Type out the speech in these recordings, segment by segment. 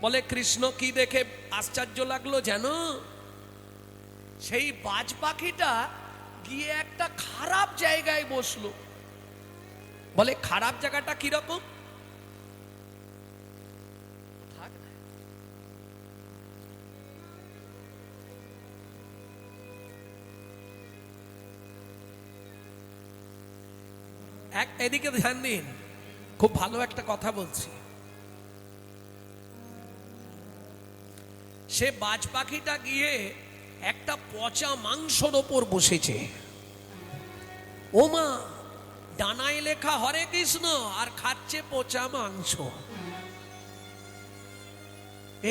বলে কৃষ্ণ কি দেখে আশ্চর্য লাগলো জানো? সেই বাজ পাখিটা গিয়ে একটা খারাপ জায়গায় বসলো। বলে খারাপ জায়গাটা কিরকম? এদিকে ধ্যান দিন, খুব ভালো একটা কথা বলছি। সে বাজ পাখিটা গিয়ে একটা পচা মাংসর ওপর বসেছে। ও মা, ডানায় লেখা হরে কৃষ্ণ আর খাচ্ছে পচা মাংস।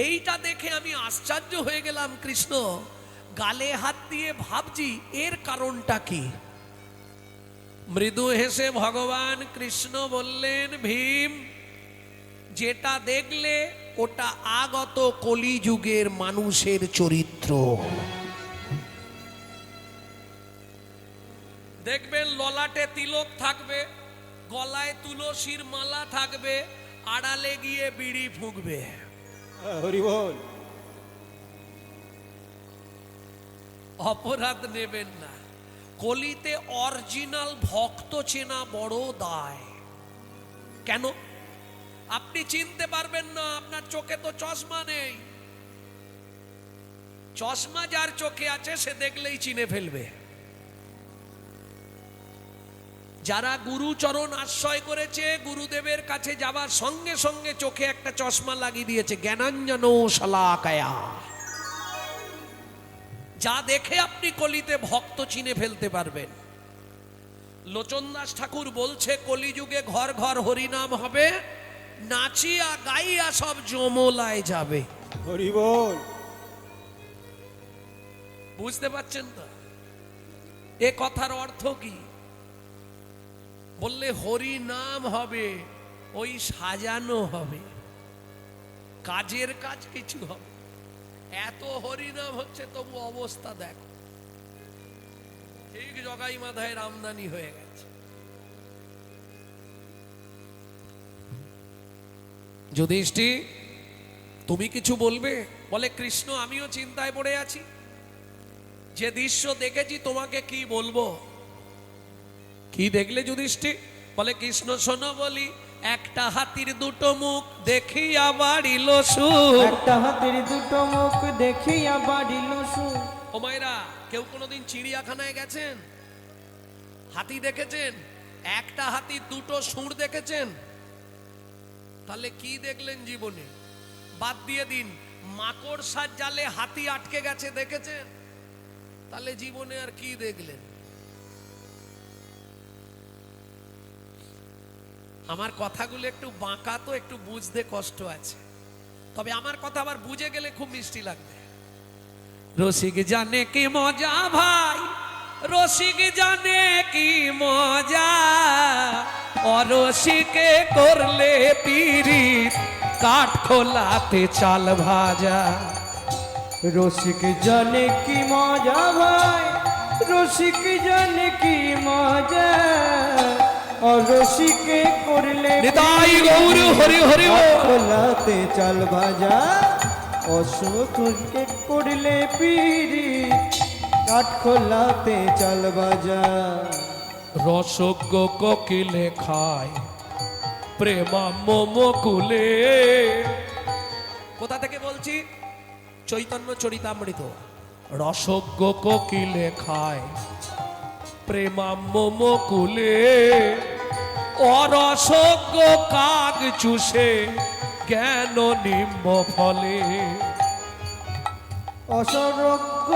এইটা দেখে আমি আশ্চর্য হয়ে গেলাম। কৃষ্ণ গালে হাত দিয়ে ভাবছি এর কারণটা কি। মৃদু হেসে ভগবান কৃষ্ণ বললেন, ভীম, যেটা দেখলে ওটা আগত কলিযুগের মানুষের চরিত্র। দেখবেন ললাটে তিলক থাকবে, গলায় তুলসীর মালা থাকবে, আড়ালে গিয়ে বিড়ি ফুঁকবে। হরি বল। অপরাধ নেবেন না। কলিতে অরিজিনাল ভক্ত চেনা বড় দায়। কেন? আপনি চিনতে পারবেন না, আপনার চোখে তো চশমা নেই। চশমা যার চোখে আছে সে দেখলেই চিনে ফেলবে। যারা গুরুচরণ আশ্রয় করেছে, গুরুদেবের কাছে যাবার সঙ্গে সঙ্গে চোখে একটা চশমা লাগিয়ে দিয়েছে, জ্ঞানাঞ্জন শালাকায়া। যা দেখে আপনি কলিতে ভক্ত চিনে ফেলতে পারবেন। লোচন দাস ঠাকুর বলছে, কলিযুগে ঘর ঘর হরিনাম হবে, নাচিয়া গাইয়া সব জমলায় যাবে। হরি বল। বুঝতে পারছেন তো এ কথার অর্থ কি? বললে হরি নাম হবে, ওই সাজানো হবে, কাজের কাজ কিছু হবে। এত হরি নাম হচ্ছে তবু অবস্থা দেখো, ঠিক জগাই মাথায় আমদানি হয়ে গেছে। যুধিষ্ঠির, তুমি কিছু বলবে? বলে কৃষ্ণ, আমিও চিন্তায় পড়ে আছি, যে দৃশ্য দেখেছি তোমাকে কি বলবো। কি দেখলে যুধিষ্ঠির? বলে কৃষ্ণ শোনো বলি, একটা হাতির দুটো মুখ দেখিয়া বাড়িল সুর। একটা হাতির দুটো মুখ দেখিয়া বাড়িল সুর। ও মায়েরা, কেউ কোনোদিন চিড়িয়াখানায় গেছেন? হাতি দেখেছেন? একটা হাতির দুটো সুর দেখেছেন? তাহলে কি দেখলেন জীবনে? বাদ দিয়ে দিন, মাকড়সার জালে হাতি আটকে গেছে দেখেছেন? তাহলে জীবনে আর কি দেখলেন? আমার কথাগুলো একটু বাঁকা তো, একটু বুঝতে কষ্ট আছে, তবে আমার কথা আবার বুঝে গেলে খুব মিষ্টি লাগবে। রসিক জানে কি মজা ভাই, রসিক জানে কি মজা, অরসিকে করলে পীড়িত, কাঠ খোলাতে চাল ভাজা। রসিক জানে কি মজা ভাই, রসিক জানে কি মজা, অরসিকে করলে নিতাই গৌর হরি হরি খোলাতে চাল ভাজা, অসুখকে করলে পিড়ি, কাঠ খোলাতে চাল ভাজা। রসজ্ঞ কোকিলে খায় প্রেমাম্য মুকুলে। কোথা থেকে বলছি? চৈতন্য চরিতামৃত। রসজ্ঞ কোকিলে খায় প্রেমাম্য মুকুলে, অরসজ্ঞ কাক চুষে জ্ঞান নিম্ন ফলে। অসরজ্ঞ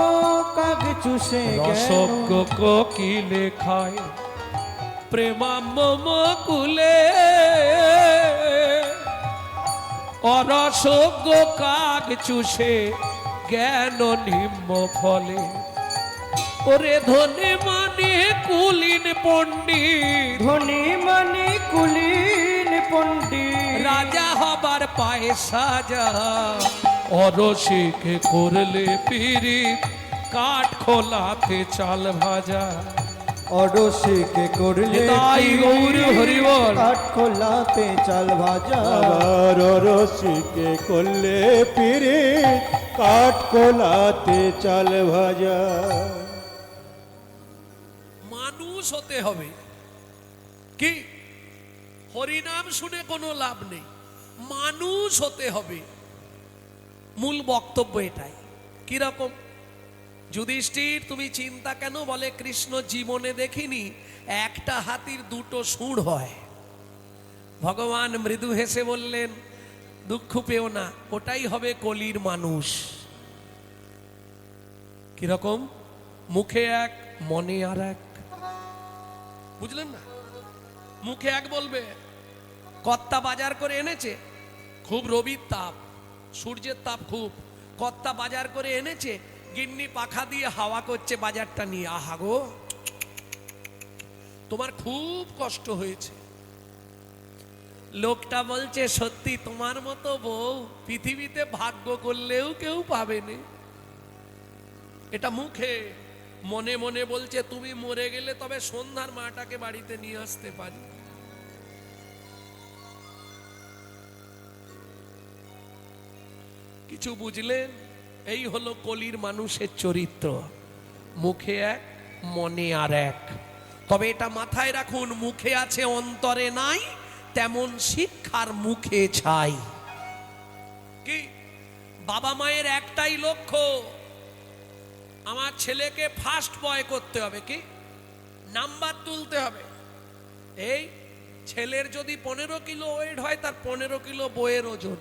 কাক চুষে রসজ্ঞ কোকিলে খায় প্রেমাম্য মুকুলে, অরসজ্ঞ কাক চুষে জ্ঞান নিম্ন ফলে। ওরে ধনে মানে কুলীন পণ্ডিত, ধনী মানে কুলীন পণ্ডিত, রাজা হবার পায়ে সাজা, অরসিকে করলে পীড়িত, কাঠ খোলাতে চাল ভাজা। অরসিকে করলে নিতাই গৌর হরি বল। কাঠ খোলাতে চাল ভাজা আবার রসিকে করলে পিরে কাঠ কোলাতে চাল ভাজা। মানুষ হতে হবে। কি হরিনাম শুনে কোনো লাভ নেই, মানুষ হতে হবে। মূল বক্তব্য এটাই। কিরকম? যুধিষ্ঠির তুমি চিন্তা কেন? বলে কৃষ্ণ জীবনে দেখিনি একটা হাতির দুটো সুর হয়। ভগবান মৃদু হেসে বললেন দুঃখ পেও না, ওটাই হবে কলির মানুষ। কিরকম? মুখে এক মনে আর এক। বুঝলেন না? মুখে এক বলবে কর্তা বাজার করে এনেছে, খুব রবির তাপ, সূর্যের তাপ খুব, কর্তা বাজার করে এনেছে, গিন্নি পাখা দিয়ে হাওয়া করছে বাজারটা নিয়ে, আহা গো তোমার খুব কষ্ট হয়েছে। লোকটা বলছে সত্যি তোমার মতো বউ পৃথিবীতে ভাগ্য করলেও কেউ পাবে না। এটা মুখে, মনে মনে বলছে তুমি মরে গেলে তবে সন্ধ্যার মাটাকে বাড়িতে নিয়ে আসতে পারি। কিছু বুঝলেন? এই হলো কলির মানুষের চরিত্র, মুখে এক মনে আর এক। তবে এটা মাথায় রাখুন, মুখে আছে অন্তরে নাই, তেমন শিক্ষার মুখে ছাই। কি বাবা মায়ের একটাই লক্ষ্য, আমার ছেলেকে ফার্স্ট বয় করতে হবে, কি নাম্বার তুলতে হবে। এই ছেলের যদি 15 কিলো ওয়েট হয়, তার 15 কিলো বইয়ের ওজন।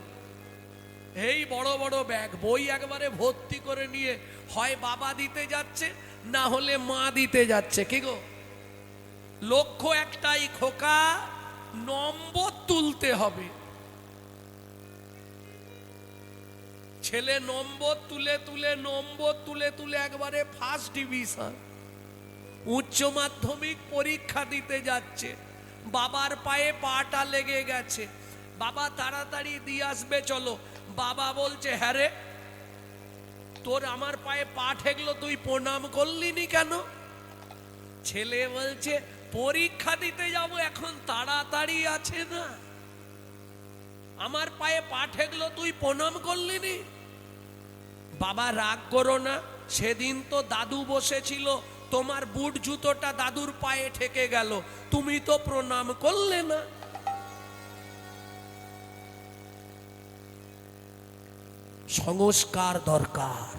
এই বড় বড় ব্যাগ, বই একবারে ভর্তি করে নিয়ে হয় বাবা দিতে যাচ্ছে, না হলে মা দিতে যাচ্ছে। কি গো, লক্ষ্য একটাই, খোকা নম্বর তুলতে হবে। ছেলে নম্বর তুলে তুলে একবারে ফার্স্ট ডিভিশন। উচ্চ মাধ্যমিক পরীক্ষা দিতে যাচ্ছে, বাবার পায়ে পাটা লেগে গেছে, বাবা তাড়াতাড়ি দিয়ে আসবে চলো। বাবা বলছে হ্যাঁ রে, তোর আমার পায়ে পা ঠেকলো, তুই প্রণাম করলিনি কেন? ছেলে বলছে পরীক্ষা দিতে যাব, এখন তাড়াতাড়ি আছে না, আমার পায়ে পা ঠেকলো, তুই প্রণাম করলিনি। বাবা রাগ করো না, সেদিন তো দাদু বসেছিল, তোমার বুট জুতোটা দাদুর পায়ে ঠেকে গেল, তুমি তো প্রণাম করলে না। সংস্কার দরকার।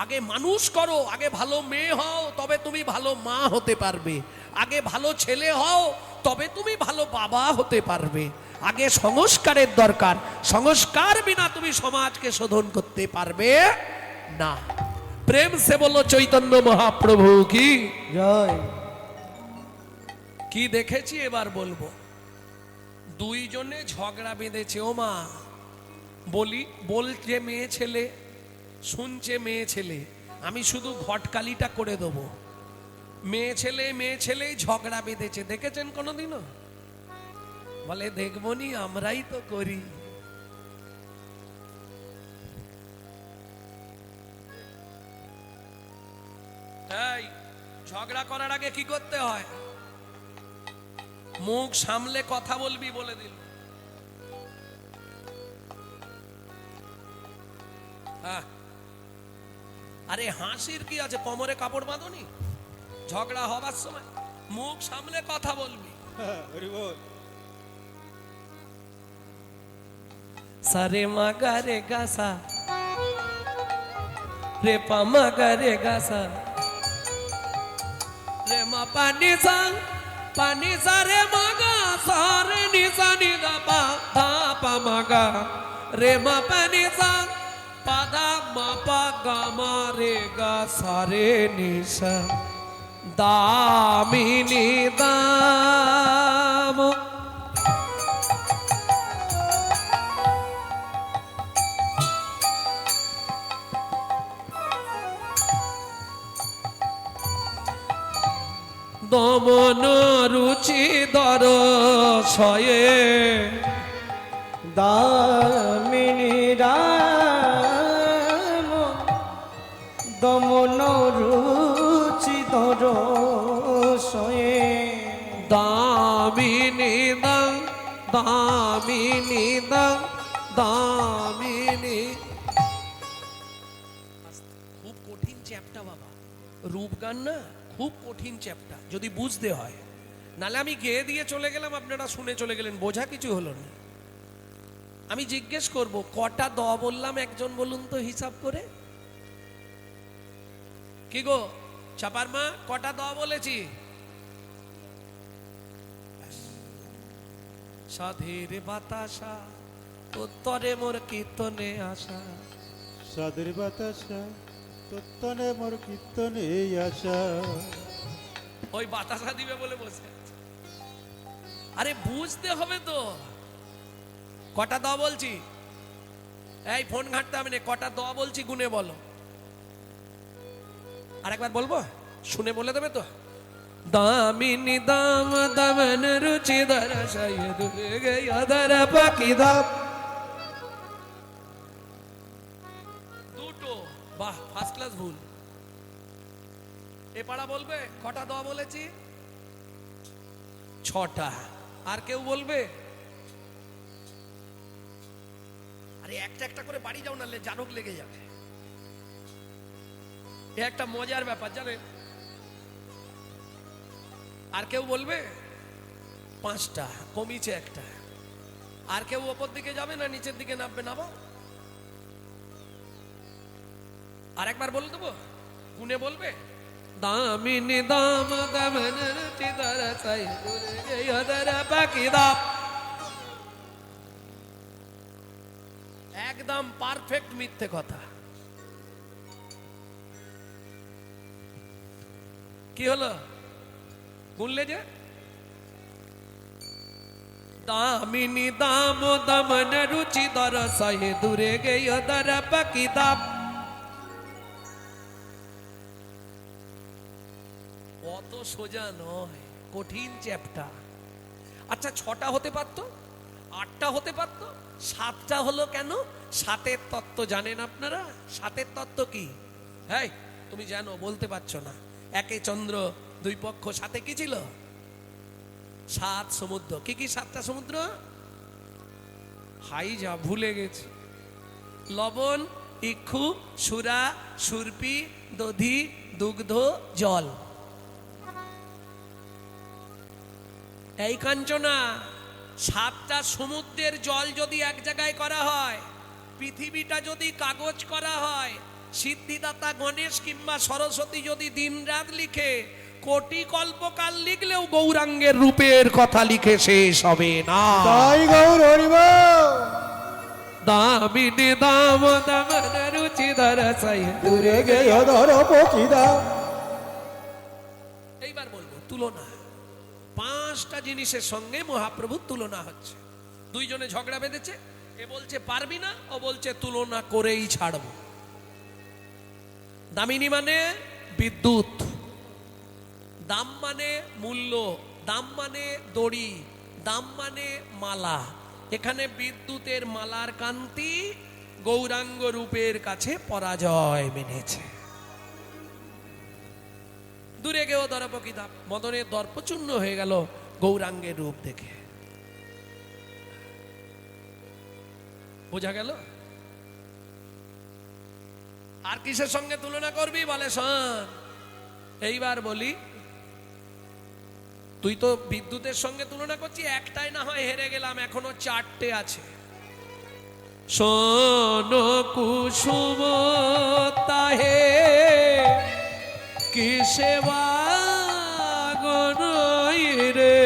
আগে মানুষ করো, আগে ভালো মেয়ে হও, তবে তুমি ভালো মা হতে পারবে। আগে ভালো ছেলে হও, তবে তুমি ভালো বাবা হতে পারবে। আগে সংস্কারের দরকার, সংস্কার বিনা তুমি সমাজকে শোধন করতে পারবে না। প্রেম সে বলো চৈতন্য মহাপ্রভু কি জয়। কি দেখেছি এবার বলবো। দুইজনে ঝগড়া বেঁধেছে। ও মা, বলি, বলছে মেয়ে ছেলে, শুনছে মেয়ে ছেলে, আমি শুধু ঘটকালিটা করে দেবো। মেয়ে ছেলেই ঝগড়া বেঁধেছে, দেখেছেন কোনোদিনও? বলে দেখবনি, আমরাই তো করি। এই ঝগড়া করার আগে কি করতে হয়? মুখ সামলে কথা বলবি বলে দিল। হ্যাঁ, আরে হাসির কি আছে, কোমরে কাপড় বাঁধনি? ঝগড়া হবার সময় মুখ সামলে কথা বলবি। হরি বল। সারে মাগা রে গাসা রে পামাগা রে গাসা রে মা পানি সা রে মাগা সা রে নি সা নি দা পা ধা পা মাগা রে মা পানি সা পা ধা মা পা গা মা রে গা সা রে নি সা দামিনী দাম। দমন রুচি দর ছয়ে দামিনী রাম দমন রুচি ধর দামিনী দামিনী। খুব কঠিন চ্যাপ্টা বাবা, রূপ গান না খুব কঠিন চ্যাপ্টা, যদি বুঝতে হয়। নালে আমি গেয়ে দিয়ে চলে গেলাম, আপনারা শুনে চলে গেলেন, বোঝা কিছু হলো না। আমি জিজ্ঞেস করব কটা দ বললাম, একজন বলুন তো হিসাব করে। কি গো চাপার মা, কটা দ বলেছি? সাধের বাতাসা তোরে মোর কীর্তনে আসা। সাদের বাতাসা তোত্তনে মোর কীর্তনে আশা। ওই বাতাসা দিবে বলে বসে আছে। আরে বুঝতে হবে তো, কটা দ বলছি? এই ফোন ঘাঁটতে হবে না, কটা দ বলছি গুনে বলো। আরেকবার বলবো, শুনে বলে দেবে তো? দামিনী দাম দামন রুচি ধর সাইদর পাখি দাম। দুটো, বাহ ফার্স্ট ক্লাস ভুল। এ পাড়া বলবে কটা দ বলেছি? 6টা। আর কেউ বলবে? আরে একটা একটা করে বাড়ি যাও, নালে জানক লেগে যাবে। এ একটা মজার ব্যাপার জানেন। আর কেউ বলবে? 5টা, কমিছে একটা। আর কেউ ওপর দিকে যাবে না নিচের দিকে নামবে? নামো। আর একবার বলে দেবো, গুনে বলবে? দামিনী দাম দামন রুচি ধর সাইদর পাখি দাম। একদম পারফেক্ট মিথ্যে কথা। কি হলো গুনলে যে? দামিনী দাম দমন রুচি দর সাহে দূরে গেয় দর পাখি দাম। অত সোজা নয়, কঠিন চ্যাপ্টা। আচ্ছা 6টা হতে পারতো, 8টা হতে পারতো, 7টা হলো কেন? 7এর তত্ত্ব জানেন আপনারা? 7এর তত্ত্ব কি? হ্যাঁ তুমি জানো, বলতে পারছো না। একে চন্দ্র, 2 পক্ষ, 7এ কি ছিল? 7 সমুদ্র। কি কি 7টা সমুদ্র? হাই যা ভুলে গেছি। লবণ, ইক্ষু, সুরা, সুরপি, দধি, দুগ্ধ, জল। এই কাঞ্চনা, 7টা সমুদ্রের জল যদি এক জায়গায় করা হয়, পৃথিবীটা যদি কাগজ করা হয়, সিদ্ধিদাতা গণেশ কিংবা সরস্বতী যদি দিনরাত লিখে, কোটি কল্পকাল লিখলেও গৌরাঙ্গের রূপের কথা লিখে শেষ হবে না। তাই গৌর হরিব। দামিনী দাম দামন রুচি ধর সাই দূরে গেয় ধর পাখি দাম। এইবার বলবো তুলনা। 5টা জিনিসের সঙ্গে মহাপ্রভুর তুলনা হচ্ছে। দুইজনে ঝগড়া বেঁধেছে, এ বলছে পারবি না, ও বলছে তুলনা করেই ছাড়ব। দামিনী মানে বিদ্যুৎ, দাম মানে মূল্য, দাম মানে দড়ি, দাম মানে মালা। এখানে বিদ্যুতের মালার কান্তি গৌরাঙ্গ রূপের কাছে পরাজয় মেনেছে। দূরে গেও দর্পকি দাম, মদনের দর্পচূর্ণ হয়ে গেল গৌরাঙ্গের রূপ দেখে। বোঝা গেল? আর কিসের সঙ্গে তুলনা করবি? বলে শোন, এইবার বলি, তুই তো বিদ্যুতের সঙ্গে তুলনা করছি, একটাই না হয় হেরে গেলাম, এখনো 4টে আছে। শোন কুসুম তাহে কিসে বাগনই রে।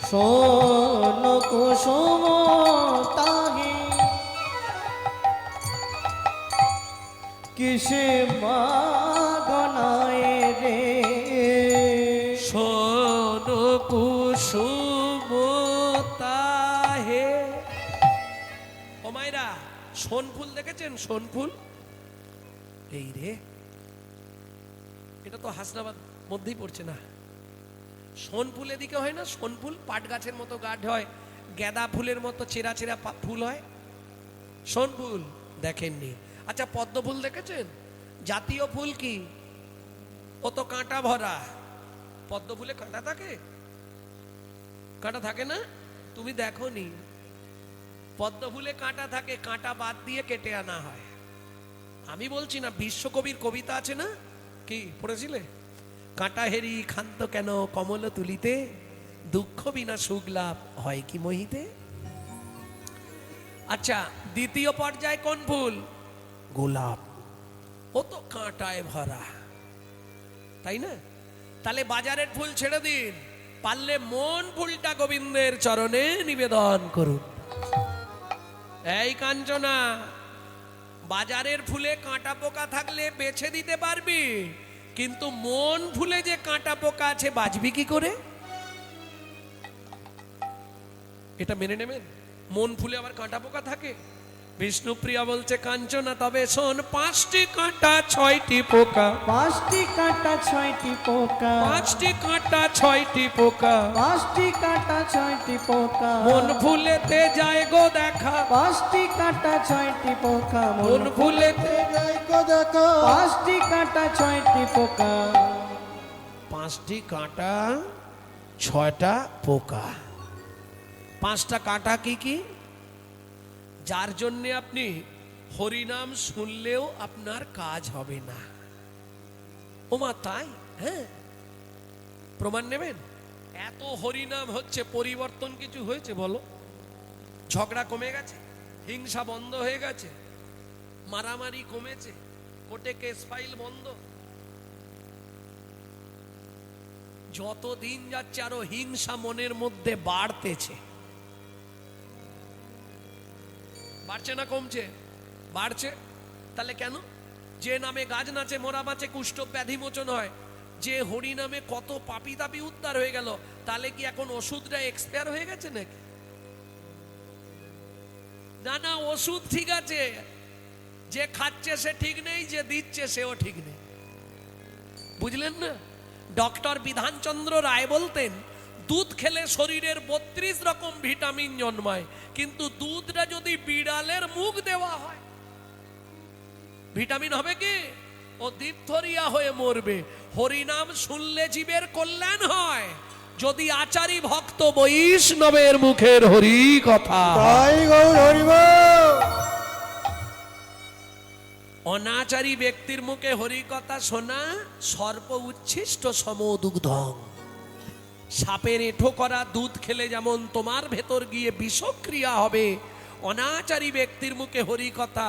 শোন কুসুম তাহে কিসে মাগনায় রে। শোন কুসুম তাহে। ও মায়েরা, সোন ফুল দেখেছেন? সোন ফুল এই রে, এটা তো হাসনাবাদ মধ্যেই পড়ছে না? সোন ফুল এদিকে হয় না? সোন ফুল পাট গাছের মতো গাঢ় হয়, গেঁদা ফুলের মতো চেরা চেরা ফুল হয়, সোন ফুল দেখেননি? আচ্ছা পদ্ম ফুল দেখেছেন? জাতীয় ফুল কি? ও তো কাঁটা ভরা। পদ্ম ফুলে কাঁটা থাকে? কাঁটা থাকে না? তুমি দেখোনি পদ্ম ফুলে কাঁটা থাকে, কাঁটা বাদ দিয়ে কেটে আনা হয়। আমি বলছি না, বিশ্বকবির কবিতা আছে না, কি পড়েছিলে? কাঁটা হেরি ক্ষান্ত কেন কমল তুলিতে, দুঃখ বিনা সুখ লাভ হয় কি মহিতে। আচ্ছা, দ্বিতীয় পর্যায়ে কোন ফুল? গোলাপ। ও তো কাঁটায় ভরা, তাই না? তাহলে বাজারের ফুল ছেড়ে দিন, পারলে মন ফুলটা গোবিন্দের চরণে নিবেদন করুন। এই কাঞ্চনা, বাজারের ফুলে কাঁটা পোকা থাকলে বেছে দিতে পারবি, কিন্তু মন ফুলে যে কাঁটা পোকা আছে বাঁচবি কি করে? এটা মেনে নেবেন? মন ফুলে আবার কাঁটা পোকা থাকে? বিষ্ণুপ্রিয়া বলছে, কাঞ্চনা তবে শোন, 5টি কাঁটা 6টি পোকা, 5টি কাঁটা 6টি পোকা, 5টি কাঁটা 6টি পোকা, 5টি কাঁটা 6টি পোকা, মন ফুলেতে যায় গো দেখা, 5টি কাঁটা 6টি পোকা, মন ফুলেতে যাই গো দেখা। 5টি কাঁটা 6টি পোকা। 5টি কাঁটা 6টা পোকা। 5টা কাঁটা কি কি? যার জন্য আপনি হরিনাম শুনলেও আপনার কাজ হবে না। ওমা তাই? হ্যাঁ, প্রমাণ নেবেন? এত হরিনাম হচ্ছে, পরিবর্তন কিছু হয়েছে বলো? ঝগড়া কমে গেছে, হিংসা বন্ধ হয়ে গেছে, মারামারি কমেছে, কোর্টে কেস ফাইল বন্ধ। যত দিন যাচ্ছে আরো হিংসা মনের মধ্যে বাড়তেছে। বাড়ছে না কমছে? বাড়ছে। তাহলে কেন? যে নামে গাছ নাচে মোরা বাঁচে, কুষ্ঠ ব্যাধি মোচন হয়, যে হরি নামে কত পাপি তাপি উদ্ধার হয়ে গেল, তাহলে কি এখন ওষুধটা এক্সপায়ার হয়ে গেছে নাকি? না না, ওষুধ ঠিক আছে, যে খাচ্ছে সে ঠিক নেই, যে দিচ্ছে সেও ঠিক নেই। বুঝলেন না? ডক্টর বিধানচন্দ্র রায় বলতেন, দুধ খেলে শরীরের 32 রকম ভিটামিন জন্মায়, কিন্তু দুধটা যদি বিড়ালের মুখ দেওয়া হয়, ভিটামিন হবে কি? ও ডিপথোরিয়া হয়ে মরবে। হরিনাম শুনলে জীবের কল্যাণ হয়, যদি আচারী ভক্ত বৈষ্ণবের মুখের হরি কথা। তাই গৌর হরিব। অনাচারী ব্যক্তির মুখে হরি কথা শোনা সর্প উচ্ছিষ্ট সমদুগ্ধং। সাপের এঁঠো করা দুধ খেলে যেমন তোমার ভেতর গিয়ে বিষক্রিয়া হবে, অনাচারী ব্যক্তির মুখে হরি কথা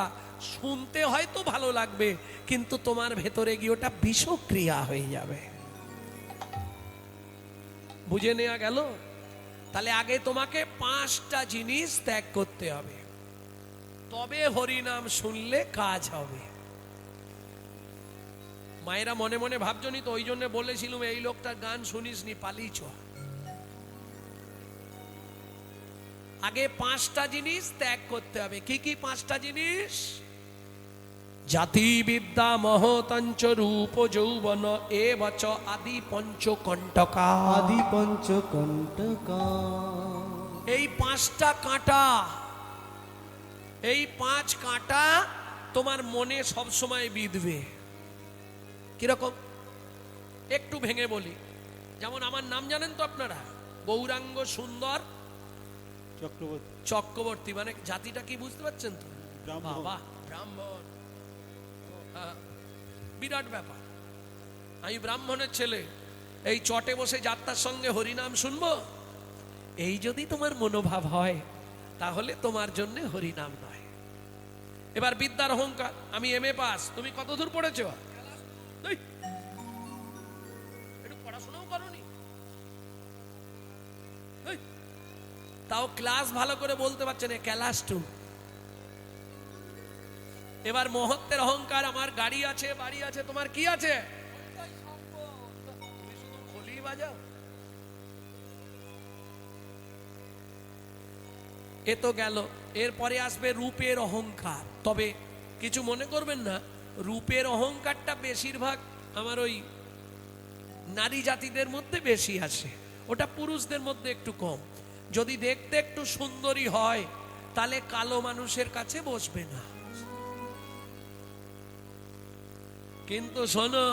শুনতে হয়তো ভালো লাগবে, কিন্তু তোমার ভেতরে গিয়ে ওটা বিষক্রিয়া হয়ে যাবে। বুঝে নেওয়া গেল? তাহলে আগে তোমাকে 5টা জিনিস ত্যাগ করতে হবে, তবে হরিনাম শুনলে কাজ হবে। মায়েরা মনে মনে ভাবজনি তো, ওই জন্য বলেছিলাম এই লোকটার গান শুনিসনি, পালিয়ে চ। আগে 5টা জিনিস ত্যাগ করতে হবে। কি কি 5টা জিনিস? জাতি বিদ্যা মহতঞ্চ রূপ যৌবন এবচ আদি পঞ্চকণ্টকা। আদি পঞ্চকণ্টকা। এই 5টা কাঁটা, এই 5 কাঁটা তোমার মনে সব সময় বিঁধবে। কিরকম? একটু ভেঙে বলি। যেমন আমার নাম জানেন তো আপনারা, গৌরাঙ্গ সুন্দর চক্রবর্তী। চক্রবর্তী, মানে জাতিটা কি বুঝতে পারছেন তো? ব্রাহ্মণ। বাবা, ব্রাহ্মণ। হ্যাঁ, বিরাট ব্যাপার। আমি ব্রাহ্মণের ছেলে, এই চটে বসে যাত্রার সঙ্গে হরিনাম শুনবো, এই যদি তোমার মনোভাব হয়, তাহলে তোমার জন্য হরিনাম নয়। এবার বিদ্যার অহংকার, আমি MA পাস, তুমি কত দূর পড়েছো? এই, একটু পড়াশোনাও করনি, এই, তাও ক্লাস ভালো করে বলতে পারছে না, ক্লাস 2। এবার মহত্বের অহংকার, আমার গাড়ি আছে, বাড়ি আছে, তোমার কি আছে? তুমি শুধু খলি বাজাও। এ তো গেল। এরপরে আসবে রূপের অহংকার। তবে কিছু মনে করবেন না, রূপের অহংকারটা বেশিরভাগ আমার ওই নারী জাতিদের মধ্যে বেশি আসে, ওটা পুরুষদের মধ্যে একটু কম। যদি দেখতে একটু সুন্দরী হয়, তাহলে কালো মানুষের কাছে বসবে না। কিন্তু শোনো,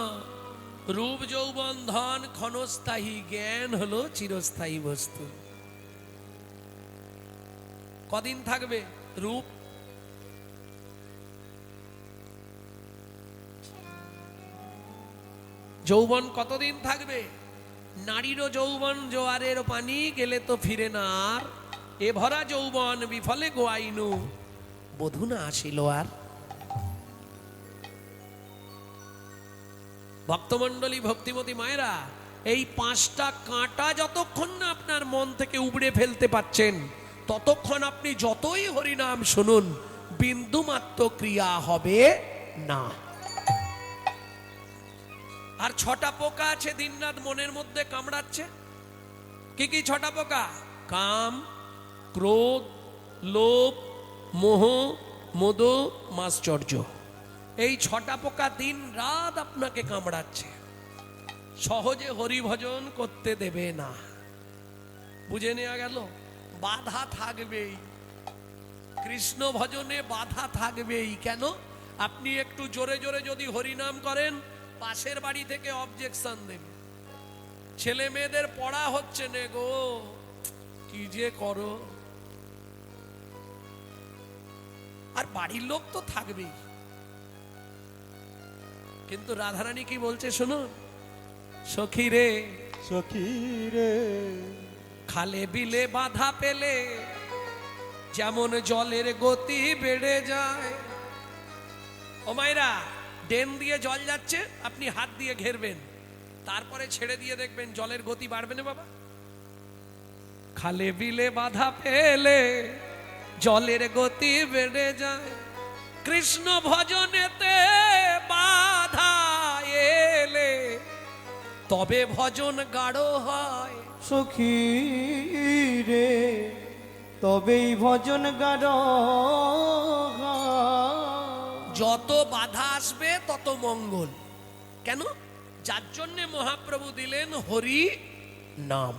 রূপ যৌবন ধন ক্ষণস্থায়ী, জ্ঞান হলো চিরস্থায়ী বস্তু। কদিন থাকবে রূপ? যৌবন কতদিন থাকবে? নারীরও যৌবন জোয়ারের পানি, গেলে তো ফিরে না আর। এ ভরা যৌবন বিফলে গোয়াইনু, বধূ না আসিল আর। ভক্তমণ্ডলী, ভক্তিমতী মায়েরা, এই 5টা কাঁটা যতক্ষণ না আপনার মন থেকে উবড়ে ফেলতে পাচ্ছেন, ততক্ষণ আপনি যতই হরিনাম শুনুন, বিন্দুমাত্র ক্রিয়া হবে না। আর 6টা পোকা আছে দিনরাত মনের মধ্যে কামড়াচ্ছে। কি কি 6টা পোকা? কাম, ক্রোধ, লোভ, মোহ, মদ, মাশ্চর্য। এই 6টা পোকা দিন রাত আপনাকে কামড়াচ্ছে, সহজে হরিভজন করতে দেবে না। বুঝে নেওয়া গেল? বাধা থাকবেই, কৃষ্ণ ভজনে বাধা থাকবেই। কেন? আপনি একটু জোরে জোরে যদি হরিনাম করেন, পাশের বাড়ি থেকে অবজেকশন দেবে, ছেলে মেয়েদের পড়া হচ্ছে না গো, কি যে করো। আর বাড়ির লোক তো থাকবেই। কিন্তু রাধারানী কি বলছে শুনুন, সখী রে সখী রে, খালে বিলে বাধা পেলে যেমন জলের গতি বেড়ে যায়। ও মায়েরা, ড্রেন দিয়ে জল যাচ্ছে, আপনি হাত দিয়ে ঘেরবেন, তারপরে ছেড়ে দিয়ে দেখবেন জলের গতি বাড়বে না বাবা। খালে বিলে বাধা পেলে জলের গতি বেড়ে যায়, কৃষ্ণ ভজনেতে বাধা এলে তবে ভজন গাঢ় হয়। সখী রে, তবেই ভজন গাঢ় হয়। যত বাধা আসবে তত মঙ্গল। কেন? যার জন্যে মহাপ্রভু দিলেন হরি নাম।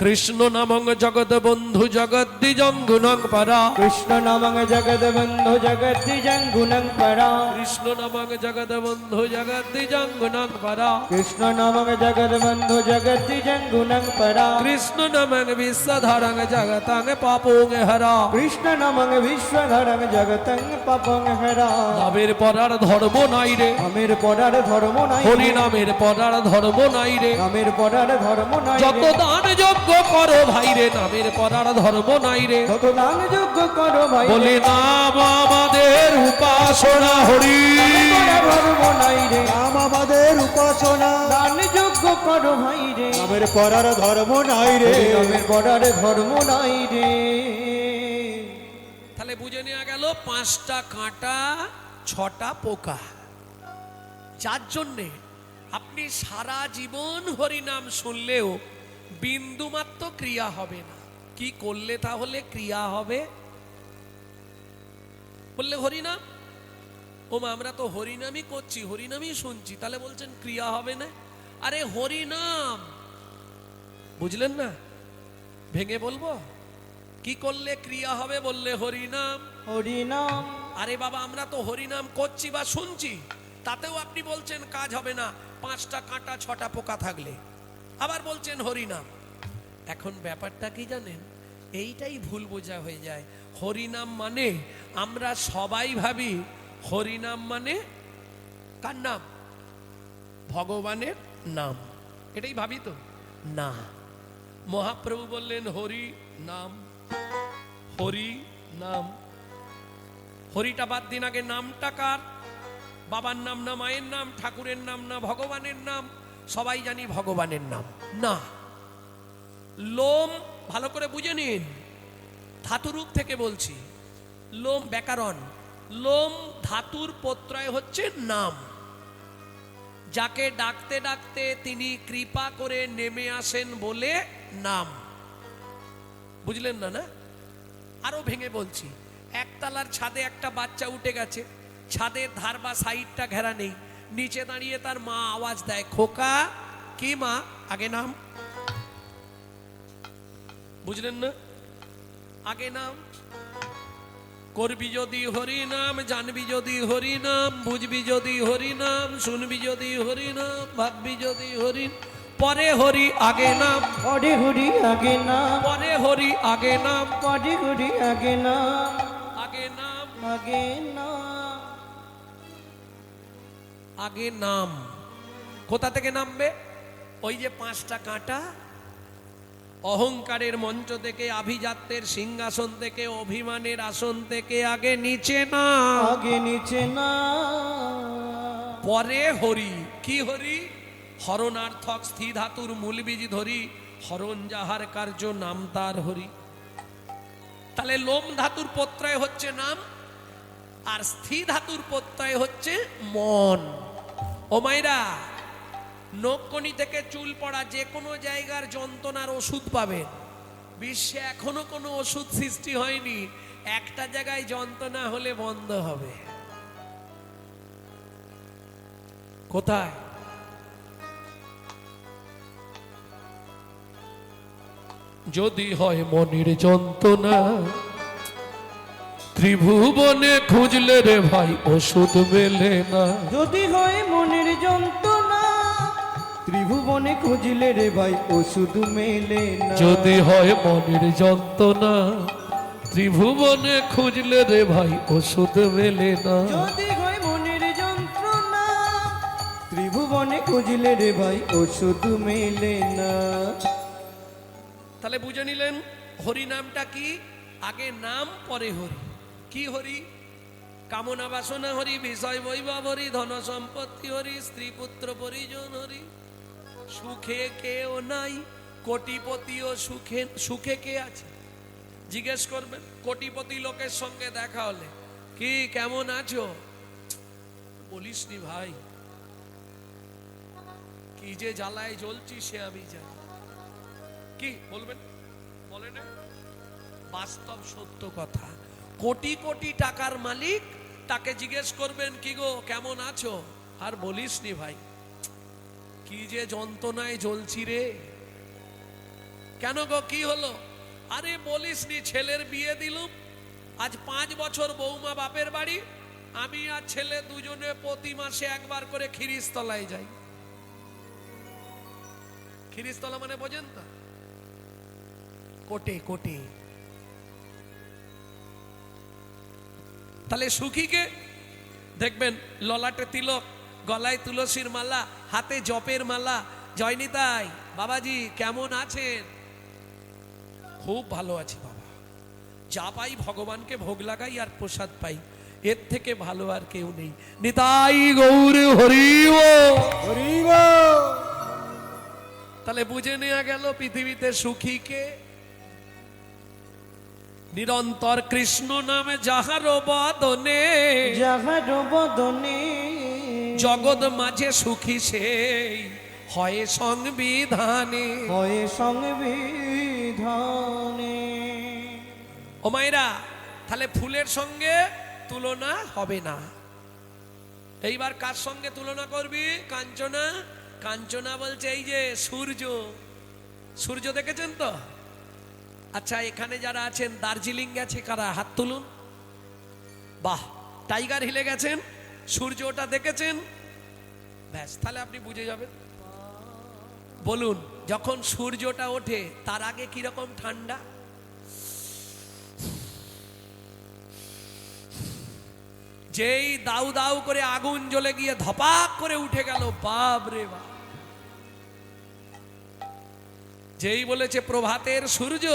কৃষ্ণ নামং জগৎ বন্ধু জগদ্দিজং গুণং পরা, কৃষ্ণ নামং জগৎ বন্ধু জগদ্দিজং গুণং পরা, কৃষ্ণ নামং জগৎ বন্ধু জগদ্দিজং গুণং পরা, কৃষ্ণ নামং জগৎ বন্ধু জগদ্দিজং গুণং পরা, কৃষ্ণ নামং বিশ্বধরং জগতং পাপং হরা। কৃষ্ণ নামং বিশ্বধরং জগতং পাপং হরা। নামের পরার ধর্ম নাই রে, নামের পরার ধর্ম নাই, হরি নামের পরার ধর্ম নাই রে। নামের পরার ধর্ম নাই, যত দান যজ্ঞ করো ভাই রে, নামের পরার ধর্ম নাই রে। যত দান যোগ্য করো ভাই, বলে নাম আমাদের উপাসনা হরি, নামের ধর্ম নাই রে। নাম আমাদের উপাসনা, দান যোগ্য করো ভাই রে, নামের পরার ধর্ম নাই রে। নামের পরার ধর্ম নাই রে। তাহলে বুঝে নেওয়া গেল 5টা কাঁটা 6টা পোকা, যার জন্যে আপনি সারা জীবন হরিনাম শুনলেও বিন্দুমাত্র ক্রিয়া হবে না। কি করলে তাহলে ক্রিয়া হবে? বললে হরিনাম। ও মা, আমরা তো হরিনামই করছি, হরিনামই শুনছি, তাহলে বলছেন ক্রিয়া হবে না? আরে হরিনাম, বুঝলেন না? ভেঙে বলবো কি করলে ক্রিয়া হবে? বললে হরিনাম। হরিনাম। আরে বাবা, আমরা তো হরিনাম করছি বা শুনছি, তাতেও আপনি বলছেন কাজ হবে না, 5টা কাঁটা 6টা পোকা থাকলে, আবার বলছেন হরিনাম। এখন ব্যাপারটা কি জানেন? এইটাই ভুল বোঝা হয়ে যায়। হরিনাম মানে আমরা সবাই ভাবি হরিনাম মানে কার নাম? ভগবানের নাম, এটাই ভাবি তো না। মহাপ্রভু বললেন হরি নাম, হরি নাম। হরিটা বাদ দিন, আগে নামটা কার? বাবার নাম না মায়ের নাম, ঠাকুরের নাম না ভগবানের নাম? সবাই জানি ভগবানের নাম না। লোম ভালো করে বুঝে নিন, ধাতুরূপ থেকে বলছি। লোম ব্যাকরণ, লোম ধাতুর প্রত্যয় হচ্ছে নাম। যাকে ডাকতে ডাকতে তিনি কৃপা করে নেমে আসেন বলে নাম। বুঝলেন না? না, আরো ভেঙে বলছি। একতলার ছাদে একটা বাচ্চা উঠে গেছে, ছাদের ধার বা সাইডটা ঘেরা নেই, নিচে দাঁড়িয়ে তার মা আওয়াজ দেয়, খোকা। কি মা? আগে নাম। বুঝলেন না? আগে নাম। করবি যদি হরি নাম, জানবি যদি হরি নাম, বুঝবি যদি হরি নাম, শুনবি যদি হরি নাম, ভাববি যদি হরি। পরে হরি আগে নাম, পরে হরি আগে নাম, পরে হরি আগে নাম, পরে হরি আগে নাম, আগে নাম, আগে নাম। আগে নাম। কোথা থেকে নামবে? ওই যে 5টা কাঁটা, অহংকারের মঞ্চ থেকে, আভিজাত্যের সিংহাসন থেকে, অভিমানের আসন থেকে আগে নিচে না, আগে নিচে না, পরে হরি। কি হরি? হরণার্থক স্থি ধাতুর মূল বীজ ধরি, হরণ যাহার কার্য নাম তার হরি। তাহলে লোম ধাতুর প্রত্যয় হচ্ছে নাম, আর স্থি ধাতুর প্রত্যয় হচ্ছে মন। ও মাইরা, নখকনি থেকে চুল পড়া যে কোনো জায়গার যন্ত্রণার ওষুধ পাবেন। বিশ্বে এখনো কোনো ওষুধ সৃষ্টি হয়নি একটা জায়গায় যন্ত্রণা হলে বন্ধ হবে। কোথায়? যদি হয় মনের যন্ত্রণা, ত্রিভুবনে খুঁজলে রে ভাই ওষুধ মেলে না। যদি হয় মনের যন্ত্রণা, ত্রিভুবনে খুঁজলে রে ভাই ওষুধ মেলে না। যদি হয় মনের যন্ত্রণা, ত্রিভুবনে খুঁজলে রে ভাই ওষুধ মেলে না। যদি হয় মনের যন্ত্রণা, ত্রিভুবনে খুঁজলে রে ভাই ওষুধ মেলে না। তাহলে বুঝে নিলেন হরি নামটা কি? আগে নাম পরে হরি। কি হরি? কামনা বাসনা হরি, বিষয় বৈভব হরি, ধন সম্পত্তি হরি, স্ত্রী পুত্র পরিজন হরি। সুখে কেউ নাই, কোটিপতিও সুখে, সুখে কে আছে? জিজ্ঞেস করবেন কোটিপতি লোকের সঙ্গে দেখা হলে, কি কেমন আছো? বলিসনি ভাই, কি যে জ্বালায় জ্বলছি সে আমি জানি। কি বলবেন? বলে না, বাস্তব সত্য কথা। কোটি কোটি টাকার মালিক, তাকে জিজ্ঞেস করবেন কি গো কেমন আছো? আর বলিসনি ভাই, কি যে যন্ত্রণায় জ্বলছি রে। কেন গো কি হলো? আরে বলিসনি, ছেলের বিয়ে দিলুম, আজ 5 বছর বৌমা বাপের বাড়ি, আমি আর ছেলে দুজনে প্রতি মাসে একবার করে খিরিস্তলায় যাই। খিরিস্তলা মানে বোঝেন তো? কোটে কোটে। তাহলে সুখীকে দেখবেন ললাটে তিলক, গলায় তুলসীর মালা, হাতে জপের মালা। জয়নিতাই বাবাজি কেমন আছেন? খুব ভালো আছি বাবা, যা পাই ভগবানকে ভোগ লাগাই আর প্রসাদ পাই, এর থেকে ভালো আর কেউ নেই। নিতাই গৌর হরি বল। হরি বল। তাহলে বুঝে নেওয়া গেল পৃথিবীতে সুখীকে। নিরন্তর কৃষ্ণ নামে যাহার বদনে, যাহার বদনে জগৎ মাঝে সুখী সেই হয় সংবিধানে। হয় সংবিধানে। ও মায়েরা, তাহলে ফুলের সঙ্গে তুলনা হবে না। এইবার কার সঙ্গে তুলনা করবি? কাঞ্চনা। কাঞ্চনা বলছে এই যে সূর্য, সূর্য দেখেছেন তো? আচ্ছা, এখানে যারা আছেন দার্জিলিং গেছে কারা? হাত তুলুন। বাহ, টাইগার হিলে গেছেন, সূর্যটা দেখেছেন? ব্যাস, তাহলে আপনি বুঝে যাবেন। বলুন, যখন সূর্যটা ওঠে তার আগে কিরকম ঠান্ডা? যেই দাউ দাউ করে আগুন জ্বলে গিয়ে ধপাক করে উঠে গেল, বাপ রে বাপ। যেই বলেছে প্রভাতের সূর্য,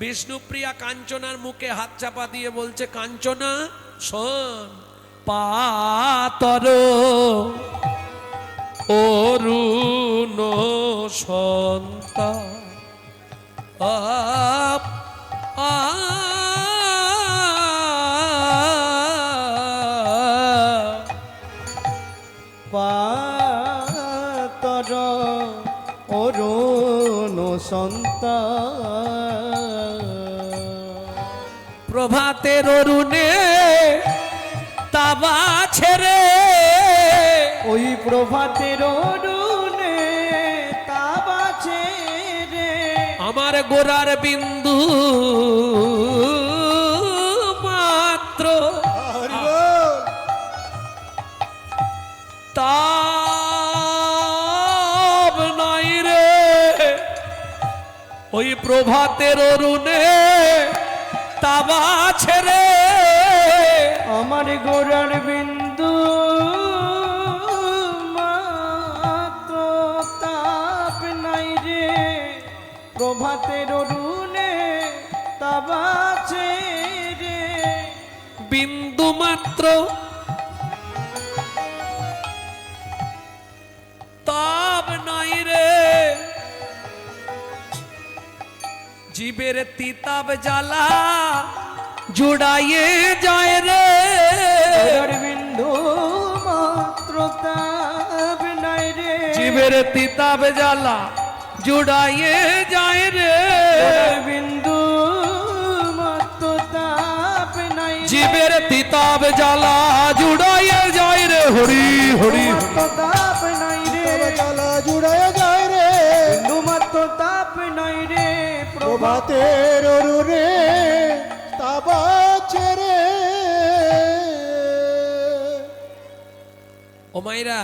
বিষ্ণুপ্রিয়া কাঞ্চনার মুখে হাত চাপা দিয়ে বলছে, কাঞ্চনা শোন, পাতর অরুণ সন্তা পাতর অরুণ সন্তা। প্রভাতের অরুণে তাবা ছেড়ে, ওই প্রভাতের অরুণে তাবা ছেড়ে আমার গোরার বিন্দু মাত্র হরি বল। তাব নাই রে ওই প্রভাতের অরুণে তাবা ছেড়ে আমার গোড়ার বিন্দু মাত্র তাপ নাই রে, প্রভাতের অরুণে তাবাছে রে। বিন্দু মাত্র তাপ নাই রে, জীবের তিতাব জ্বালা জুড়াইয়ে যায় রে। গোড়ার বিন্দু মাত্র তাপ নাই রে, জীবের তিতাব জ্বালা জুড়াইয়ে যায় রে। গোড়ার বিন্দু মাত্র তাপ নাই রে, জীবের তিতাব জ্বালা জুড়াইয়ে যায় রে। হরি হরি মাত্র তাপ নাই রে, তবে জ্বালা জুড়ায় যায় রে, বিন্দু মাত্র তাপ নাই রে, প্রভাতের অরুণে তাবাচ্ছে রে। ও মাইরা,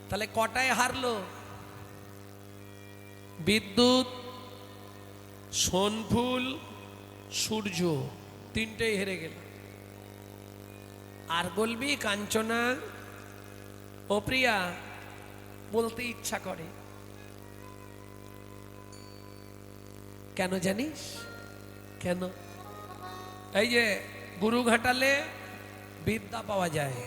তাহলে কটায় হারলো? বিদ্যুৎ, সোনফুল, সূর্য, তিনটেই হেরে গেল। আর বলবি কাঞ্চনা ও প্রিয়া? বলতে ইচ্ছা করে, কেন জানিস? কেন? এই যে গুরু ঘাটালে বিদ্যা পাওয়া যায়,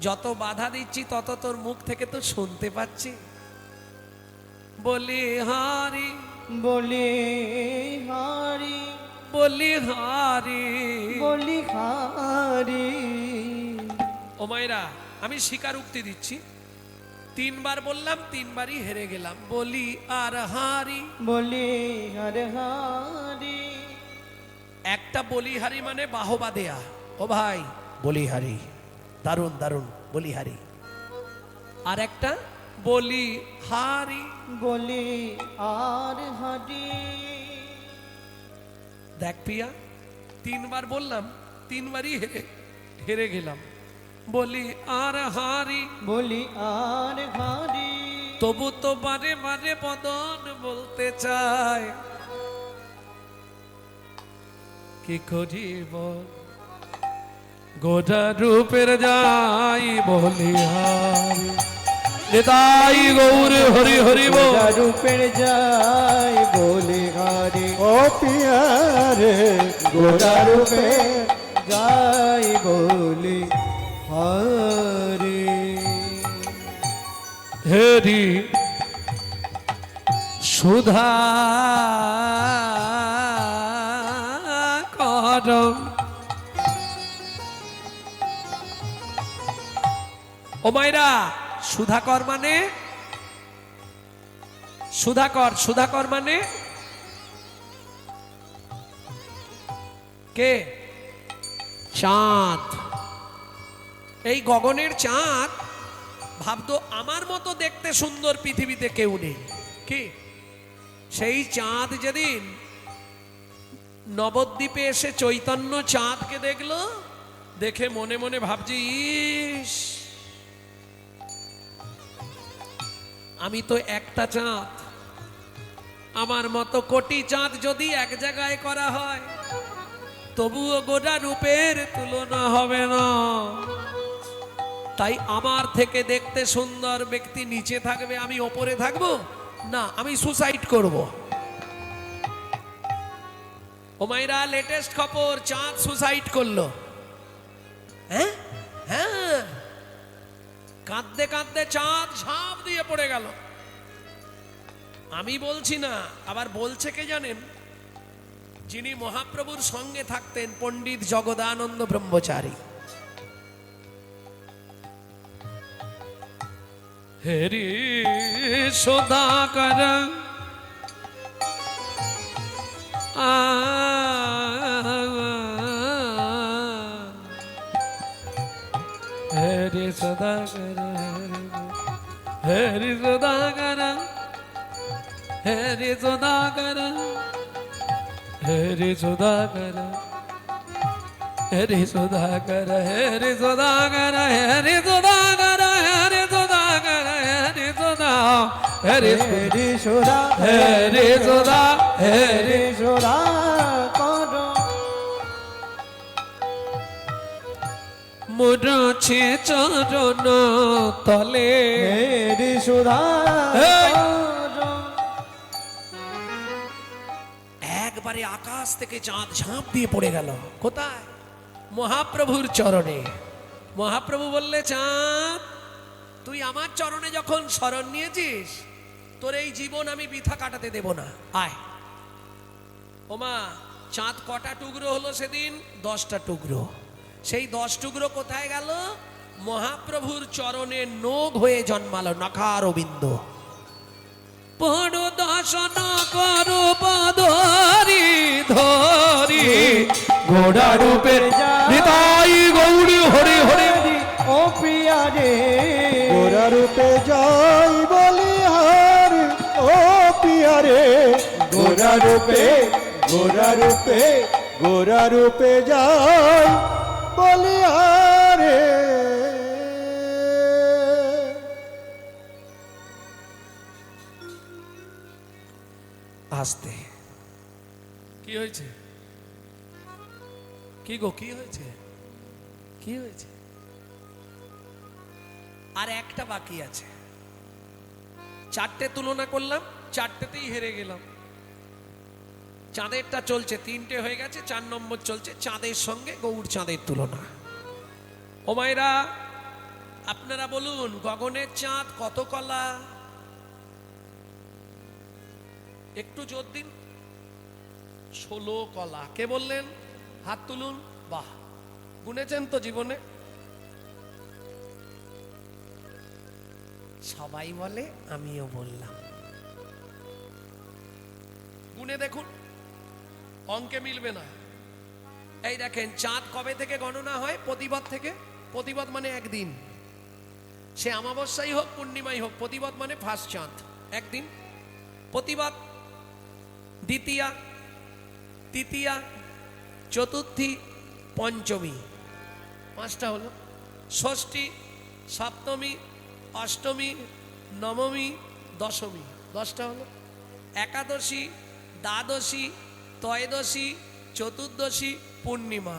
যত বাধা দিচ্ছি তত তোর মুখ থেকে তো শুনতে পাচ্ছি, বলি হারি বলি হারি বলি হারি। বলি হারি। ও মায়েরা, আমি স্বীকারোক্তি দিচ্ছি, তিনবার বললাম, তিনবারই হেরে গেলাম। বলি আর হারি। বলি আর হারি। একটা বলিহারি মানে বাহবা দেয়া। ও ভাই, বলিহারি, দারুণ দারুণ বলিহারি। আর একটা বলি হারি। বলি আর হারি। দেখ প্রিয়া, তিনবার বললাম, তিনবারই হেরে গেলাম। বলি আর হারি, বলি আর হারি। তবু তো বারে বারে বদন বলতে চায়, কি করিব গোটা রূপের যাই বলি হারি। নিতাই গৌর হরি হরি বল। রূপের যাই বলি হারি। ও পিয়া রে, গোটা রূপে যাই বলি হারি। হেরি সুধা কর। ও মাইরা, সুধাকর মানে সুধাকর, সুধাকর মানে কে? চাঁদ। এই গগনের চাঁদ। ভাবতো আমার মতো দেখতে সুন্দর পৃথিবীতে কেউ নেই। কি সেই চাঁদ যেদিন নবদ্বীপে এসে চৈতন্য চাঁদকে দেখলো, দেখে মনে মনে ভাবছি, ইস, আমি তো একটা চাঁদ, আমার মতো কোটি চাঁদ যদি এক জায়গায় করা হয় তবুও গোটা রূপের তুলনা হবে না। তাই আমার থেকে দেখতে সুন্দর ব্যক্তি নিচে থাকবে, আমি ওপরে থাকবো না, আমি সুসাইড করব। ও মাইরা, লেটেস্ট খবর, চাঁদ সুসাইড করলো। হ্যাঁ হ্যাঁ, কাঁদতে কাঁদতে চাঁদ ঝাঁপ দিয়ে পড়ে গেল। আমি বলছি না, আবার বলছে কে জানেন? যিনি মহাপ্রভুর সঙ্গে থাকতেন, পণ্ডিত জগদানন্দ ব্রহ্মচারী। হেরি সদাকর হেরি সদাকর, হেরি সদাকর, হেরি সদাকর, হেরি সদাকর, হেরি সদাকর, হেরি সদাকর, হেরি সদাকর, হেরি সদাকর, হেরি সদাকর। হরে রে সোরা হরে সোদা রে হরে সোরা কর মুরাছে চরণ তলে রে সোরা এই! কর একবারে আকাশ থেকে চাঁদ ঝাঁপ দিয়ে পড়ে গেল কোথায়? মহাপ্রভুর চরণে। মহাপ্রভু বললে, চাঁদ তুই আমার চরণে যখন শরণ নিয়েছিস, তোর এই জীবন আমি বৃথা কাটাতে দেব না, আয়। ওমা, চাঁদ কটা টুকরো হলো সেদিন? 10টা টুকরো। সেই 10 টুকরো কোথায় গেল? মহাপ্রভুর চরণে নোগ হয়ে জন্মালো, নখারবিন্দ। পড়ো দর্শন করো পদরি ধরি ঘোড়া রূপের নিতাই গৌরী হরে হরে। ও প্রিয়া রে গোরা রূপে যাই বলি হার ও পিয়া রে গোরা রূপে গোরা রূপে গোরা রূপে যাই বলি হারে আসতে কি হয়েছে? কি গো, কি হয়েছে? কি হয়েছে? আর একটা বাকি আছে। 4টে তুলনা করলাম, 4টেতেই হেরে গেলাম। চাঁদেরটা চলছে, 3টে হয়ে গেছে, 4 নম্বর চলছে চাঁদের সঙ্গে গৌর চাঁদের তুলনা। ও মায়েরা, আপনারা বলুন, গগনের চাঁদ কত কলা? একটু জোর দিন। 16 কলা। কে বললেন? হাত তুলুন। বাহ, গুনেছেন তো জীবনে? সবাই বলে, আমিও বললাম। গুনে দেখুন, অঙ্কে মিলবে না। এই দেখেন, চাঁদ কবে থেকে গণনা হয়? প্রতিবাদ থেকে। প্রতিবাদ মানে একদিন, সে অমাবস্যাই হোক পূর্ণিমাই হোক, প্রতিবাদ মানে ফার্স্ট চাঁদ, একদিন। প্রতিবাদ, দ্বিতীয়া, তৃতীয়া, চতুর্থী, পঞ্চমী, 5টা হলো। ষষ্ঠী, সপ্তমী, অষ্টমী, নবমী, দশমী, 10টা হলো। একাদশী, দ্বাদশী, ত্রয়োদশী, চতুর্দশী, পূর্ণিমা,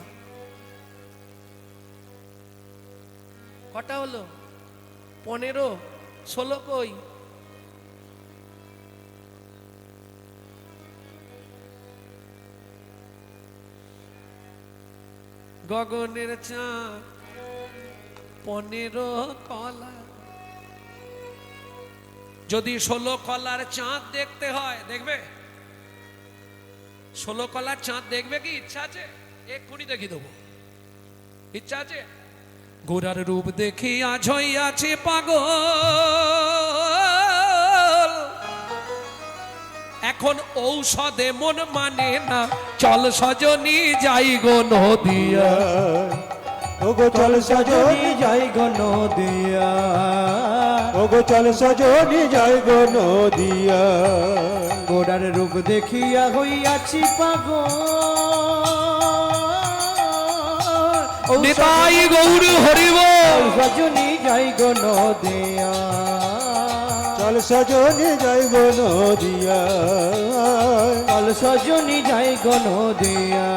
কটা হলো? 15। 16 কই? গগনের চাঁদ 15 কলা। যদি 16 কলার চাঁদ দেখতে হয়, দেখবে? 16 কলার চাঁদ দেখবে কি ইচ্ছা আছে? এক্ষুনি দেখিয়ে দেবো। ইচ্ছা আছে? গোরার রূপ দেখি আজ হইয়াছে পাগল, এখন ঔষধে মন মানে না, চল সজনী যাই গো নদিয়া। ওগো চল সজনি যাই গো নদিয়া ওগো চল সজনি যাই গো নদিয়া গোড়ার রূপ দেখিয়া হইয়াছি পাগল নিতাই গৌর হরিবল। সজনী যাই গো নদিয়া চল সজনি যাই গো নদিয়া চল সজনী যাই গো নদিয়া।